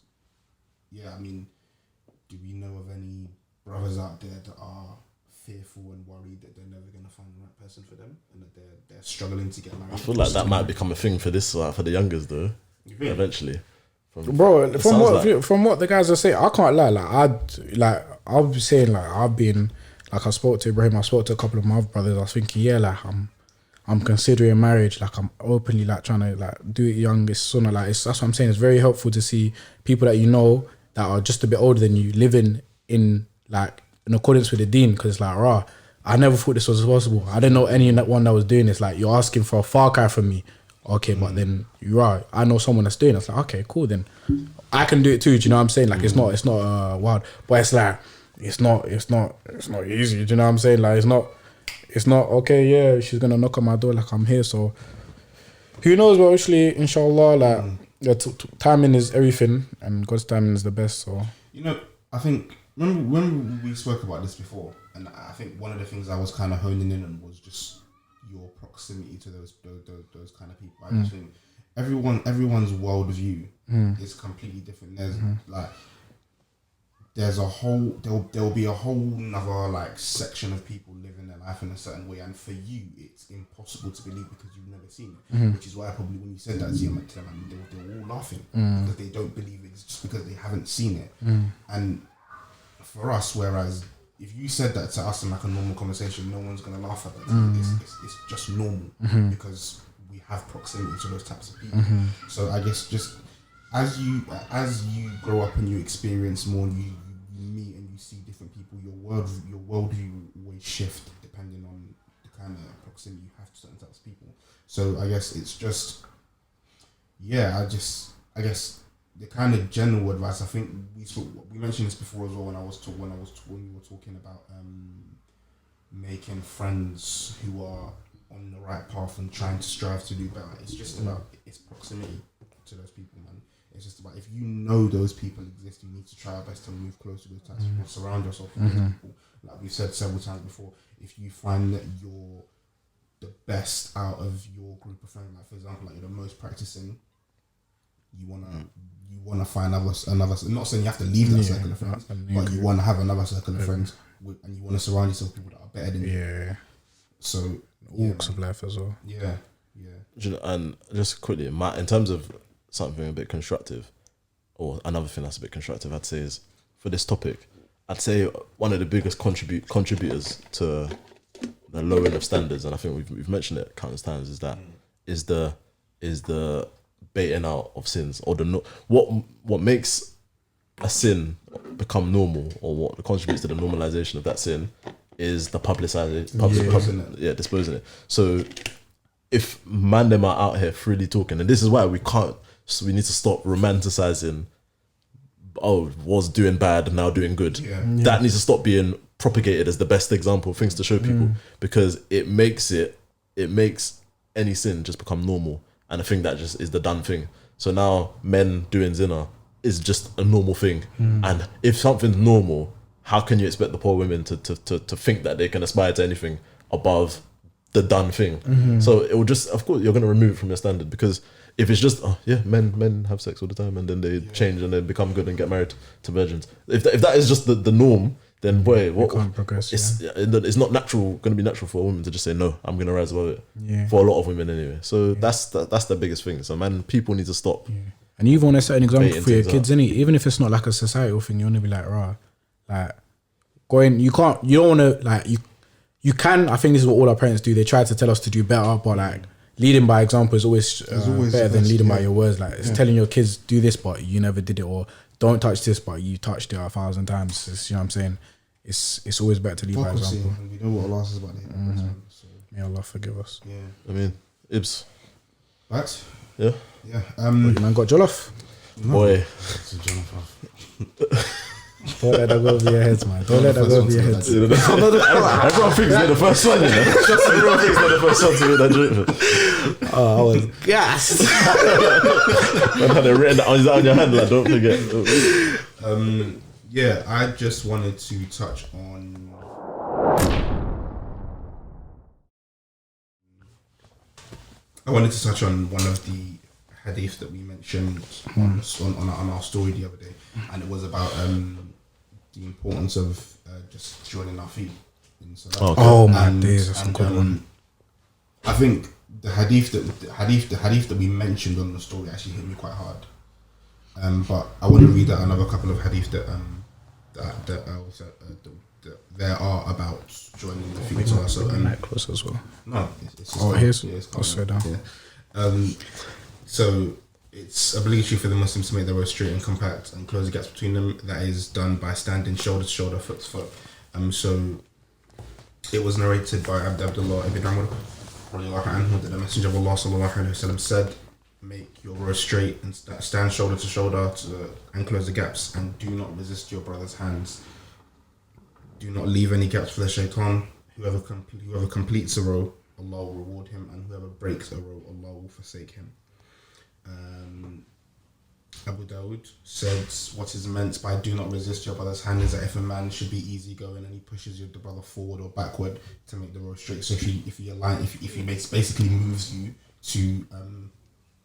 do we know of any brothers out there that are fearful and worried that they're never going to find the right person for them, and that they're struggling to get married? I
feel like that might become a thing for the youngers though. Eventually,
from what the guys are saying, I can't lie. I'll be saying I've been I spoke to Ibrahim. I spoke to a couple of my other brothers. I was thinking, I'm considering marriage. I'm openly trying to do it young. It's sort of that's what I'm saying. It's very helpful to see people that you know that are just a bit older than you living in accordance with the deen, because I never thought this was possible. I didn't know anyone that was doing this. You're asking for a far cry from me. Okay, but then I know someone that's doing it. It's like, okay, cool, then I can do it too. Do you know what I'm saying? Like it's not wild, but it's like it's not easy. Do you know what I'm saying? Like it's not okay. Yeah, she's gonna knock on my door like I'm here. So who knows? But actually, inshallah, like timing is everything, and God's timing is the best. So
I think remember we spoke about this before, and I think one of the things I was kind of honing in on was just your proximity to those kind of people. I just think everyone's worldview is completely different. There'll be a whole another like section of people living their life in a certain way, and for you it's impossible to believe because you've never seen it. Which is why probably when you said that to them, they were all laughing because they don't believe it just because they haven't seen it. And for us, whereas if you said that to us in like a normal conversation, no one's gonna laugh at that. It's just normal because we have proximity to those types of people. So I guess just as you grow up and you experience more, you meet and you see different people, your worldview will always shift depending on the kind of proximity you have to certain types of people. So I guess it's just I guess the kind of general advice, I think we mentioned this before as well when we were talking about making friends who are on the right path and trying to strive to do better. It's just about its proximity to those people, man. It's just about, if you know those people exist, you need to try our best to move close to those types of people, surround yourself with those people. Like we've said several times before, if you find that you're the best out of your group of friends, like for example, like you're the most practicing, you wanna find another. I'm not saying you have to leave that circle of friends, but you want to have another circle of friends, and you want to surround yourself with people that are better than you. Yeah. So
walks of life as well.
Yeah.
And just quickly, in terms of something a bit constructive, or another thing that's a bit constructive, I'd say is for this topic, I'd say one of the biggest contributors to the lowering of standards, and I think we've mentioned it countless times, is the baiting out of sins, or what makes a sin become normal, or what contributes to the normalization of that sin is the disposing it. So if man them are out here freely talking, and this is why we need to stop romanticizing was doing bad now doing good. That needs to stop being propagated as the best example of things to show people, because it makes any sin just become normal, and I think that just is the done thing. So now men doing zina is just a normal thing, and if something's normal, how can you expect the poor women to think that they can aspire to anything above the done thing? So it will just, of course, you're going to remove it from your standard, because if it's just men have sex all the time and then they change and then become good and get married to virgins, if that is just the norm, then boy, what
can't progress.
It's not going to be natural for a woman to just say no, I'm going to rise above it. For a lot of women anyway. So that's the biggest thing. So man, people need to stop.
And you even want to set an example for your kids, innit? Even if it's not like a societal thing, you want to be like, you don't want to, like, you can, I think this is what all our parents do. They try to tell us to do better, but like leading by example is always better than leading by your words. Like it's telling your kids do this, but you never did it, or don't touch this, but you touched it 1,000 times. It's, you know what I'm saying? It's always better to lead by example.
And we know what Allah says about it. So.
May Allah forgive us.
Yeah.
I mean, Ibs.
What?
Yeah.
Yeah.
You man got Jollof?
No.
Boy.
It's a Jollof.
Don't let that go over your heads, man. Don't let that go over your heads.
Everyone thinks they're the first one, you know? Everyone thinks they're the first one to make that drink.
Oh, I was gassed.
Man had it written on your hand, like, don't forget.
Yeah, I just wanted to touch on one of the hadith that we mentioned on our story the other day, and it was about the importance of just joining our feet in salah.
Oh my days, that's a good one.
I think the hadith that we mentioned on the story actually hit me quite hard. But I want to read out another couple of hadith that there are about joining the feet. So
necklace as well.
No, it's
here's
also down. Yeah. So it's obligatory for the Muslims to make their rows straight and compact and close the gaps between them. That is done by standing shoulder to shoulder, foot to foot. So it was narrated by Abdullah ibn Amr that the Messenger of Allah sallallahu alaihi wasallam said, "Make your row straight and stand shoulder to shoulder and close the gaps, and do not resist your brother's hands. Do not leave any gaps for the shaitan. Whoever completes a row, Allah will reward him, and whoever breaks a row, Allah will forsake him." Abu Dawud said, what is meant by "do not resist your brother's hand" is that if a man should be easygoing and he pushes the brother forward or backward to make the row straight. So if he basically moves you to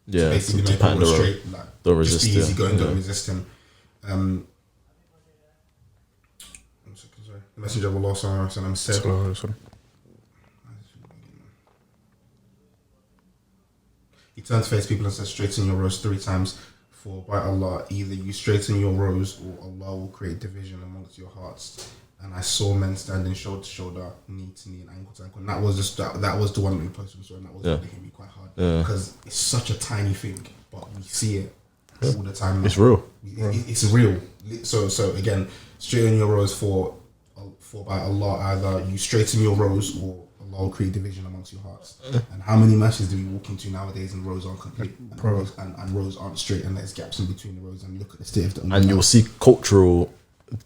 basically make the row straight, like,
don't
resist,
resist,
be easygoing, don't resist him. The Messenger of Allah sallallahu alaihi wasallam said, he turned to face people and said, "Straighten your rows 3 times. For by Allah, either you straighten your rows, or Allah will create division amongst your hearts." And I saw men standing shoulder to shoulder, knee to knee, and ankle to ankle. And that was just that was the one that we posted, and that was what hit me quite hard because it's such a tiny thing, but we see it all the time now.
It's real.
It's real. So again, straighten your rows for by Allah, either you straighten your rows or Allah will create division amongst your hearts. And how many masses do we walk into nowadays and rows aren't complete and rows aren't straight, and there's gaps in between the rows, and look at the state of the ummah.
And you'll see cultural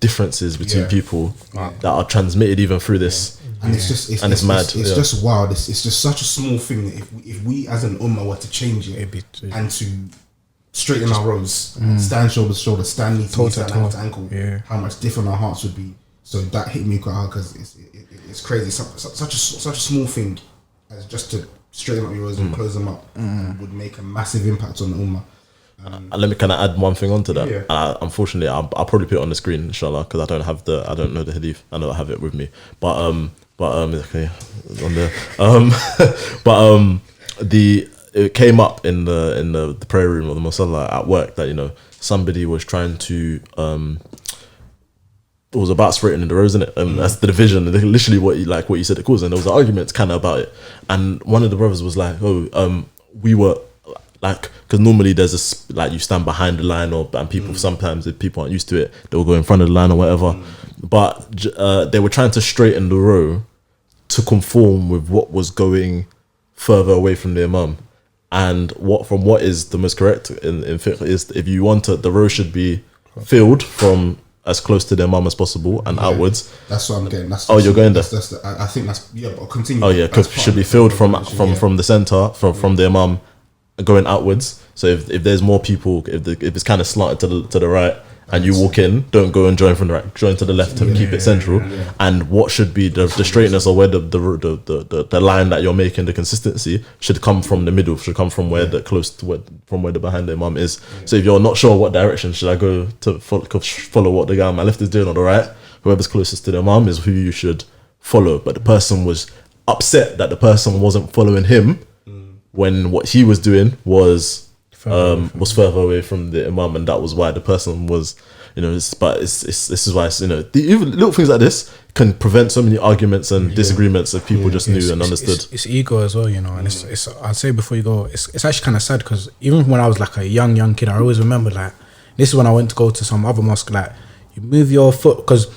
differences between people that are transmitted even through this.
And it's mad. It's just wild. It's just such a small thing that if we as an ummah were to change it and to straighten our rows, stand shoulder to shoulder, stand knee to knee, stand ankle to ankle, how much different our hearts would be. So that hit me quite hard because it's crazy. Such a small thing as just to straighten up your rows and close them up would make a massive impact on the ummah.
Can I add one thing onto that? Yeah. Unfortunately, I'll probably put it on the screen, inshallah, because I don't know the hadith. I know I have it with me, okay, on there. It came up in the prayer room or the musalla at work that somebody was trying to it was about straightening the rows, innit? And that's the division, literally what you said it caused, and there was arguments kind of about it. And one of the brothers was like, we were like, because normally there's this, like, you stand behind the line, and people sometimes, if people aren't used to it, they'll go in front of the line or whatever. But they were trying to straighten the row to conform with what was going further away from the imam. And what is the most correct in fiqh is, if you want the row should be filled from as close to the imam as possible and outwards. That's what I'm getting. You're going there.
I think that's but I'll continue.
Oh yeah, because it should be filled from the center, from the imam, going outwards. So if there's more people, if it's kind of slanted to the right, and you walk in, don't go and join from the right, join to the left to keep it central. And what should be the straightness, or where the line that you're making, the consistency should come from the middle, should come from where the behind the imam is. So if you're not sure what direction should I go to follow what the guy on my left is doing, or the right, whoever's closest to the imam is who you should follow. But the person was upset that the person wasn't following him when what he was doing was further away from the imam, and that was why the person was, this is why even little things like this can prevent so many arguments and disagreements if people just knew and understood.
It's ego as well, and it's I'd say before you go, it's actually kind of sad, because even when I was like a young kid, I always remember, like, this is when I went to go to some other mosque, like, you move your foot, because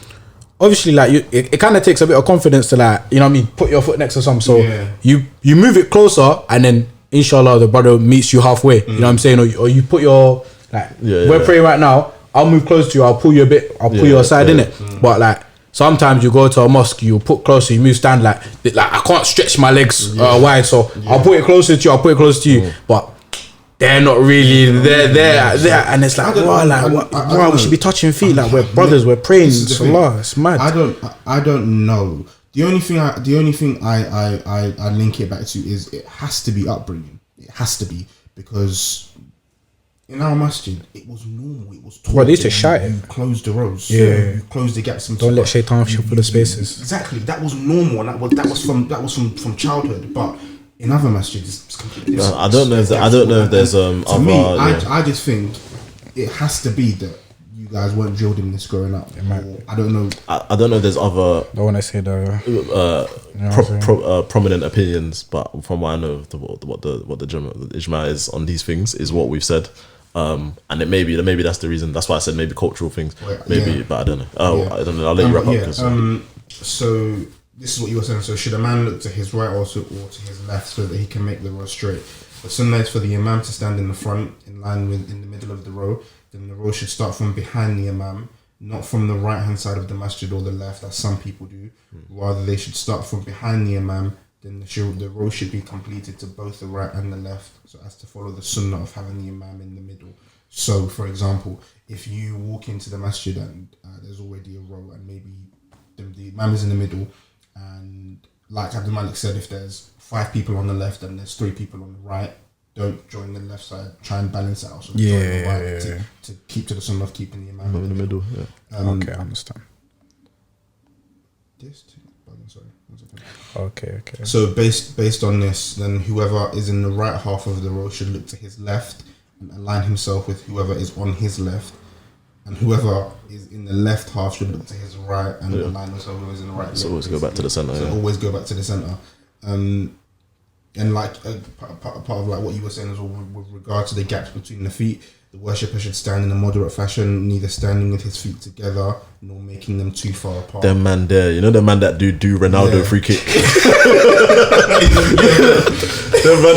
obviously, like, it kind of takes a bit of confidence to, like, put your foot next to some, so you move it closer, and then inshallah the brother meets you halfway, you know what I'm saying, or you put your, like, we're praying right now, I'll move close to you, I'll pull you a bit, I'll pull you aside, innit? But like, sometimes you go to a mosque, you put closer, you move, stand like I can't stretch my legs wide, so I'll put it closer to you, but they're not really there, and it's like, we should be touching feet, like, we're brothers, we're praying, Salah, it's mad.
I don't know. The only thing I link it back to is it has to be upbringing. It has to be, because in our masjid it was normal. It was taught.
Well, they used to shout it.
Close the rows.
You
close the gaps.
Don't let shaitan fill the spaces.
Exactly. That was normal, and that was from childhood. But in other masjids, it's completely different.
I don't know if there's
to me, I just think it has to be that you guys weren't drilled in this growing up. I don't know.
I don't know if there's other.
Don't want to say
prominent opinions, but from what I know, what the ijma is on these things is what we've said. And it maybe that's the reason. That's why I said maybe cultural things. But I don't know. I don't know. I'll let you wrap up.
So this is what you were saying. So should a man look to his right or to his left so that he can make the row straight? The sunnah is for the imam to stand in the front, in line with in the middle of the row. Then the row should start from behind the imam, not from the right hand side of the masjid or the left, as some people do. Rather, they should start from behind the imam. Then the row should be completed to both the right and the left, so as to follow the sunnah of having the imam in the middle. So, for example, if you walk into the masjid and there's already a row, and maybe the imam is in the middle, and like Abdul Malik said, if there's 5 people on the left and there's 3 people on the right, don't join the left side. Try and balance it out. So join the right to keep to the sunnah of keeping the imam in the middle.
Okay, I understand.
Sorry.
Okay.
So based on this, then whoever is in the right half of the row should look to his left and align himself with whoever is on his left, and whoever is in the left half should look to his right and align with whoever is in the right.
So always go back to the center.
So always go back to the center. And like part of like what you were saying as well with regard to the gaps between the feet, the worshipper should stand in a moderate fashion, neither standing with his feet together nor making them too far apart.
Them man there, you know the man that do Ronaldo free kick. Them man,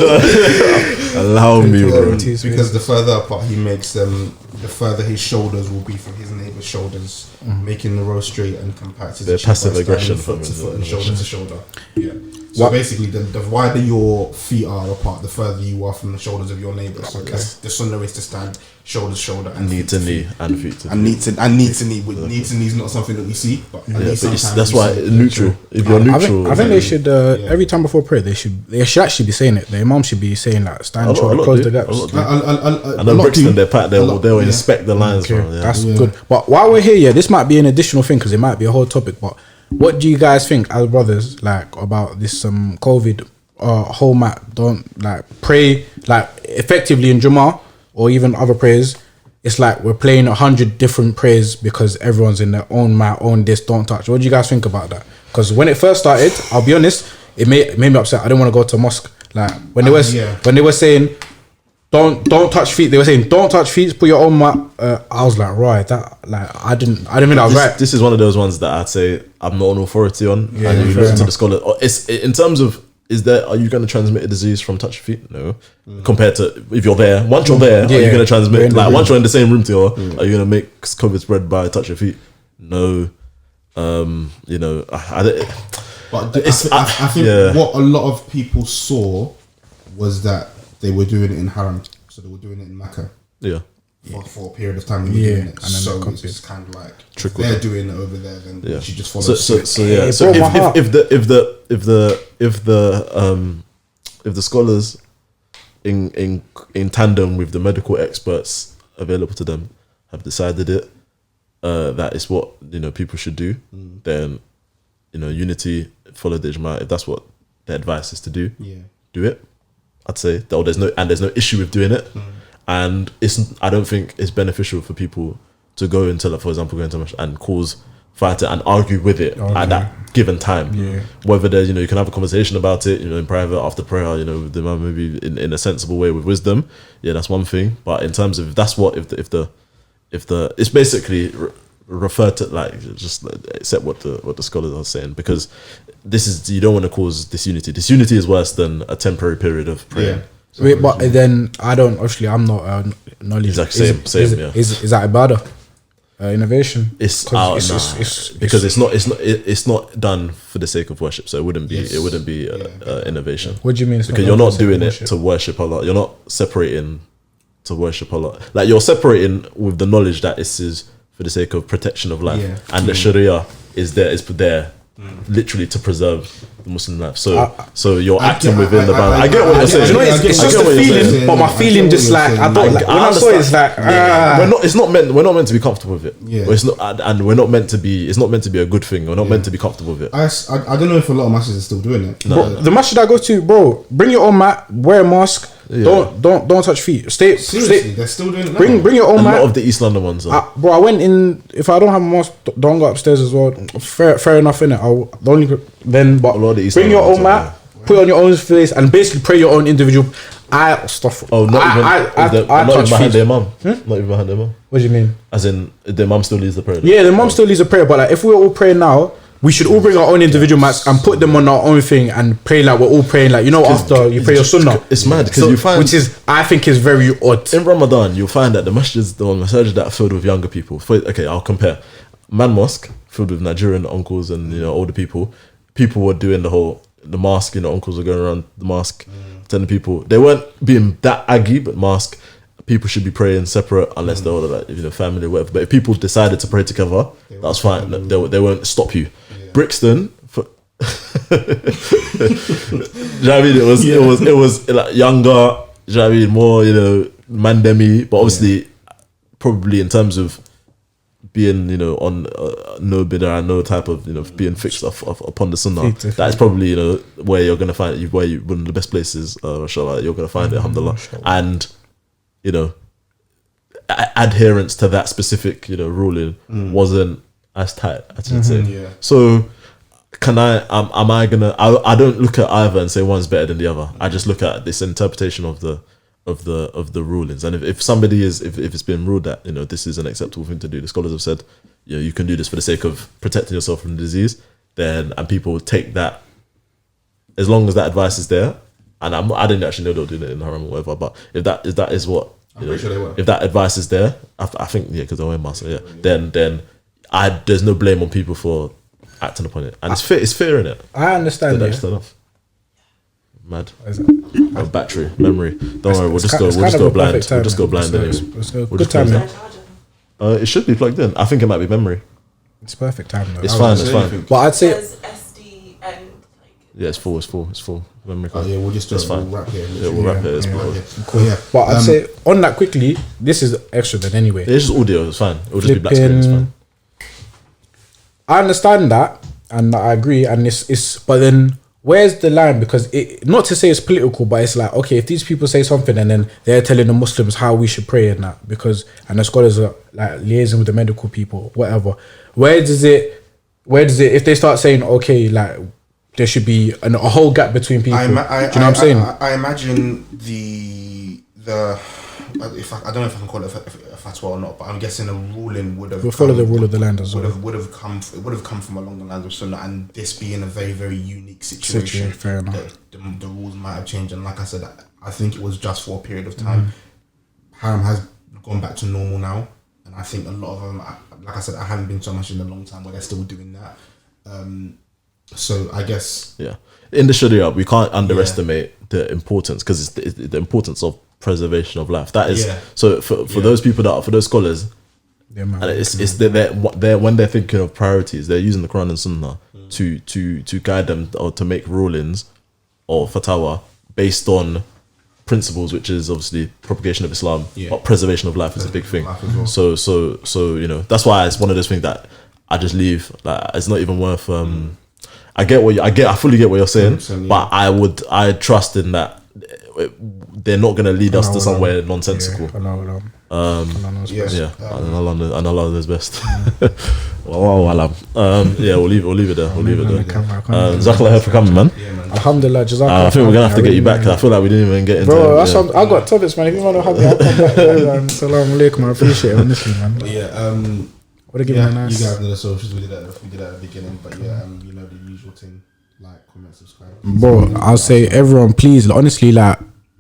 allow me, bro.
Because the further apart he makes them, the further his shoulders will be from his neighbour's shoulders, making the row straight and compact.
They're passive aggression
foot to foot and shoulder to shoulder. Yeah. So basically, the wider your feet are apart, the further you are from the shoulders of your neighbour. So the sunnah is to stand shoulder to shoulder and
knee to knee and feet to
knee and knee to knee. Knee to knee is not something that we see, but
that's why neutral. If you're neutral,
I think they should every time before prayer they should actually be saying it. The imam should be saying that stand shoulder, close the gaps.
And then Brixton, they'll inspect the lines.
That's good. But while we're here, this might be an additional thing because it might be a whole topic. But what do you guys think as brothers like about this COVID whole mat? Don't like pray like effectively in Jummah or even other prayers. It's like we're playing 100 different prayers because everyone's in their own mat, own this, don't touch. What do you guys think about that? Because when it first started, I'll be honest, it made me upset. I didn't want to go to mosque. Like when they were saying don't touch feet, they were saying don't touch feet, put your own mat. I was like, right, that like I didn't think that was right.
This is one of those ones that I'd say I'm not an authority on. And you listen to the scholar. It's in terms of are you going to transmit a disease from touch feet? No. Compared to if you're there, once you're there, are you going to transmit once you're in the same room to are you going to make COVID spread by touch your feet? No. You know, I think
what a lot of people saw was that they were doing it in Haram, so they were doing it in Mecca.
Yeah.
For a period of time, they were doing it. And so it's just kind of like if they're doing it over there, then you should just follow. So
if the scholars in tandem with the medical experts available to them have decided it, that is what people should do, then unity, follow the ijma. If that's what the advice is to do, do it. I'd say there's no issue with doing it, and I don't think it's beneficial for people to go into, like, for example, go into and cause fight and argue with it at that given time. Whether there's you can have a conversation about it in private after prayer, with the man, maybe in a sensible way with wisdom. That's one thing. But in terms of if the it's basically refer to just accept what the scholars are saying, because this is, you don't want to cause disunity. Disunity is worse than a temporary period of prayer.
Wait, but then I'm not knowledge.
Exactly, same.
Is that ibadah? Innovation.
It's because it's not done for the sake of worship, so it wouldn't be innovation.
What do you mean?
Because you're not doing it to worship Allah. You're not separating to worship Allah. Like, you're separating with the knowledge that this is for the sake of protection of life, and the Sharia is there literally to preserve the Muslim life. So you're acting within the boundaries. I get what you're saying.
It's just a feeling, but my feeling just like I don't like when I saw it, it's like
we're not meant to be comfortable with it. It's not, and we're not meant to be. It's not meant to be a good thing. We're not meant to be comfortable with it.
I don't know if a lot of masjids are still doing it.
Bro, the masjid I go to, bro, bring your own mat, wear a mask. Don't touch feet.
Seriously, they're still doing it.
Bring your own mat.
A lot of the East London ones are.
Bro, I went in. If I don't have a mask, don't go upstairs as well. Fair enough, innit? Bring your own mat, put it on your own face, and basically pray your own individual.
Not even behind their mum. Not even behind their mum.
What do you mean?
As in, their mum still leads the prayer.
Yeah, the mum still leads the prayer. But like, if we all pray now, we should all bring our own individual mats and put them on our own thing and pray like we're all praying, like, you know, after you pray your sunnah.
It's mad because you find,
which is, I think, is very odd.
In Ramadan, you'll find that the masjids, the masajid that are filled with younger people. Okay, I'll compare. Man Mosque filled with Nigerian uncles and, you know, older people. People were doing the mosque. You know, uncles were going around the mosque telling people, they weren't being that aggy, but mosque people should be praying separate unless they're all like, you know, family or whatever. But if people decided to pray together, that's fine. They won't stop you. Brixton, do you know what I mean? It was like younger, do you know what I mean? More, you know, mandemi, but obviously probably in terms of being, you know, on no bidder and no type of, you know, being fixed upon the sunnah. That's probably, you know, where you're gonna find it, one of the best places, mashallah, you're gonna find it, alhamdulillah. And, you know, adherence to that specific, you know, ruling wasn't as tight, I should say.
Yeah.
So am I gonna? I don't look at either and say one's better than the other. I just look at this interpretation of the rulings. And if somebody if it's been ruled that, you know, this is an acceptable thing to do, the scholars have said, you know, you can do this for the sake of protecting yourself from the disease, then, and people take that, as long as that advice is there. And I didn't actually know they were doing it in Haram or whatever, but if that is what, you know,
sure they were.
if that advice is there, I think, yeah, because they were in Massa, yeah, then there's no blame on people for acting upon it, and it's fear in it.
I understand that.
Enough. Mad. Battery, memory. Don't worry, we'll just go blind. We'll just go blind anyway.
Good time, man.
It should be plugged in. I think it might be memory.
It's perfect time though.
It's fine.
But I'd say
SD and
yeah, it's full. Memory card.
Yeah, we'll just do it.
fine.
We'll wrap here.
Yeah, we'll wrap it.
Cool. Yeah.
But I'd say on that quickly, this is extra then anyway.
It's just audio. It's fine. It'll just be black screen. It's fine.
I understand that, and I agree. And it's but then where's the line? Because not to say it's political, but it's like, okay, if these people say something and then they're telling the Muslims how we should pray and that, and the scholars are like liaising with the medical people, whatever. Where does it? If they start saying, okay, like there should be a whole gap between people. Do you know what I'm saying?
I imagine I don't know if I can call it a fatwa or not, but I'm guessing a ruling would have
follow the rule of the land as well.
Would have come from along the lines of Sunnah, and this being a very, very unique situation.
Fair enough.
The rules might have changed, and like I said, I think it was just for a period of time. Haram has gone back to normal now, and I think a lot of them, like I said, I haven't been so much in a long time where they're still doing that. So I guess
in the Sharia we can't underestimate the importance, because it's the importance of preservation of life. That is so for those people for those scholars, and it's they're when they're thinking of priorities, they're using the Quran and Sunnah to guide them or to make rulings or fatwa based on principles, which is obviously propagation of Islam, but preservation of life is a big thing.
Well.
So you know, that's why it's one of those things that I just leave. Like, it's not even worth. I fully get what you're saying, but I trust in that they're not going to lead us to somewhere nonsensical. Allah knows best. We'll leave it there. Jazakallah khair for coming, man.
Alhamdulillah,
I think we're gonna have to get you back. I feel like we didn't even get into.
Bro, that's what I got topics, man. If you want to have me, I'll come back. Assalamu alaikum. I appreciate it, honestly, man.
You guys know the socials. We did that at the beginning, but you know the usual thing: like, comment, subscribe.
Bro, I'll say everyone, please, honestly, like,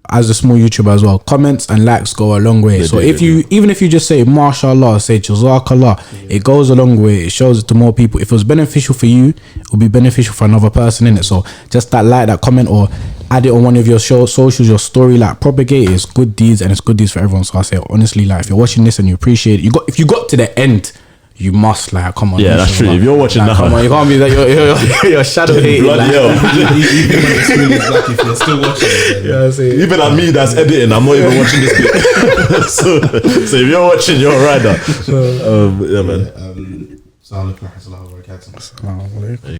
as a small YouTuber as well, comments and likes go a long way. Even if you just say mashallah, say jazakallah, it goes a long way. It shows it to more people. If it was beneficial for you, it will be beneficial for another person, in it. So just that comment, or add it on one of your socials, your story, like, propagate it. It's good deeds, and it's good deeds for everyone. So I say, honestly, like, if you're watching this and you appreciate it, if you got to the end, you must, like, come on.
Yeah, that's true. If you're watching now,
come on, you can't be that you're shadow hating.
Bloody hell.
Even when the screen is black, if you're still watching it,
even at me that's editing, I'm not even watching this clip. so if you're watching, you're a rider. Man.
Assalamu alaikum wa rahmatullahi wa barakatuh.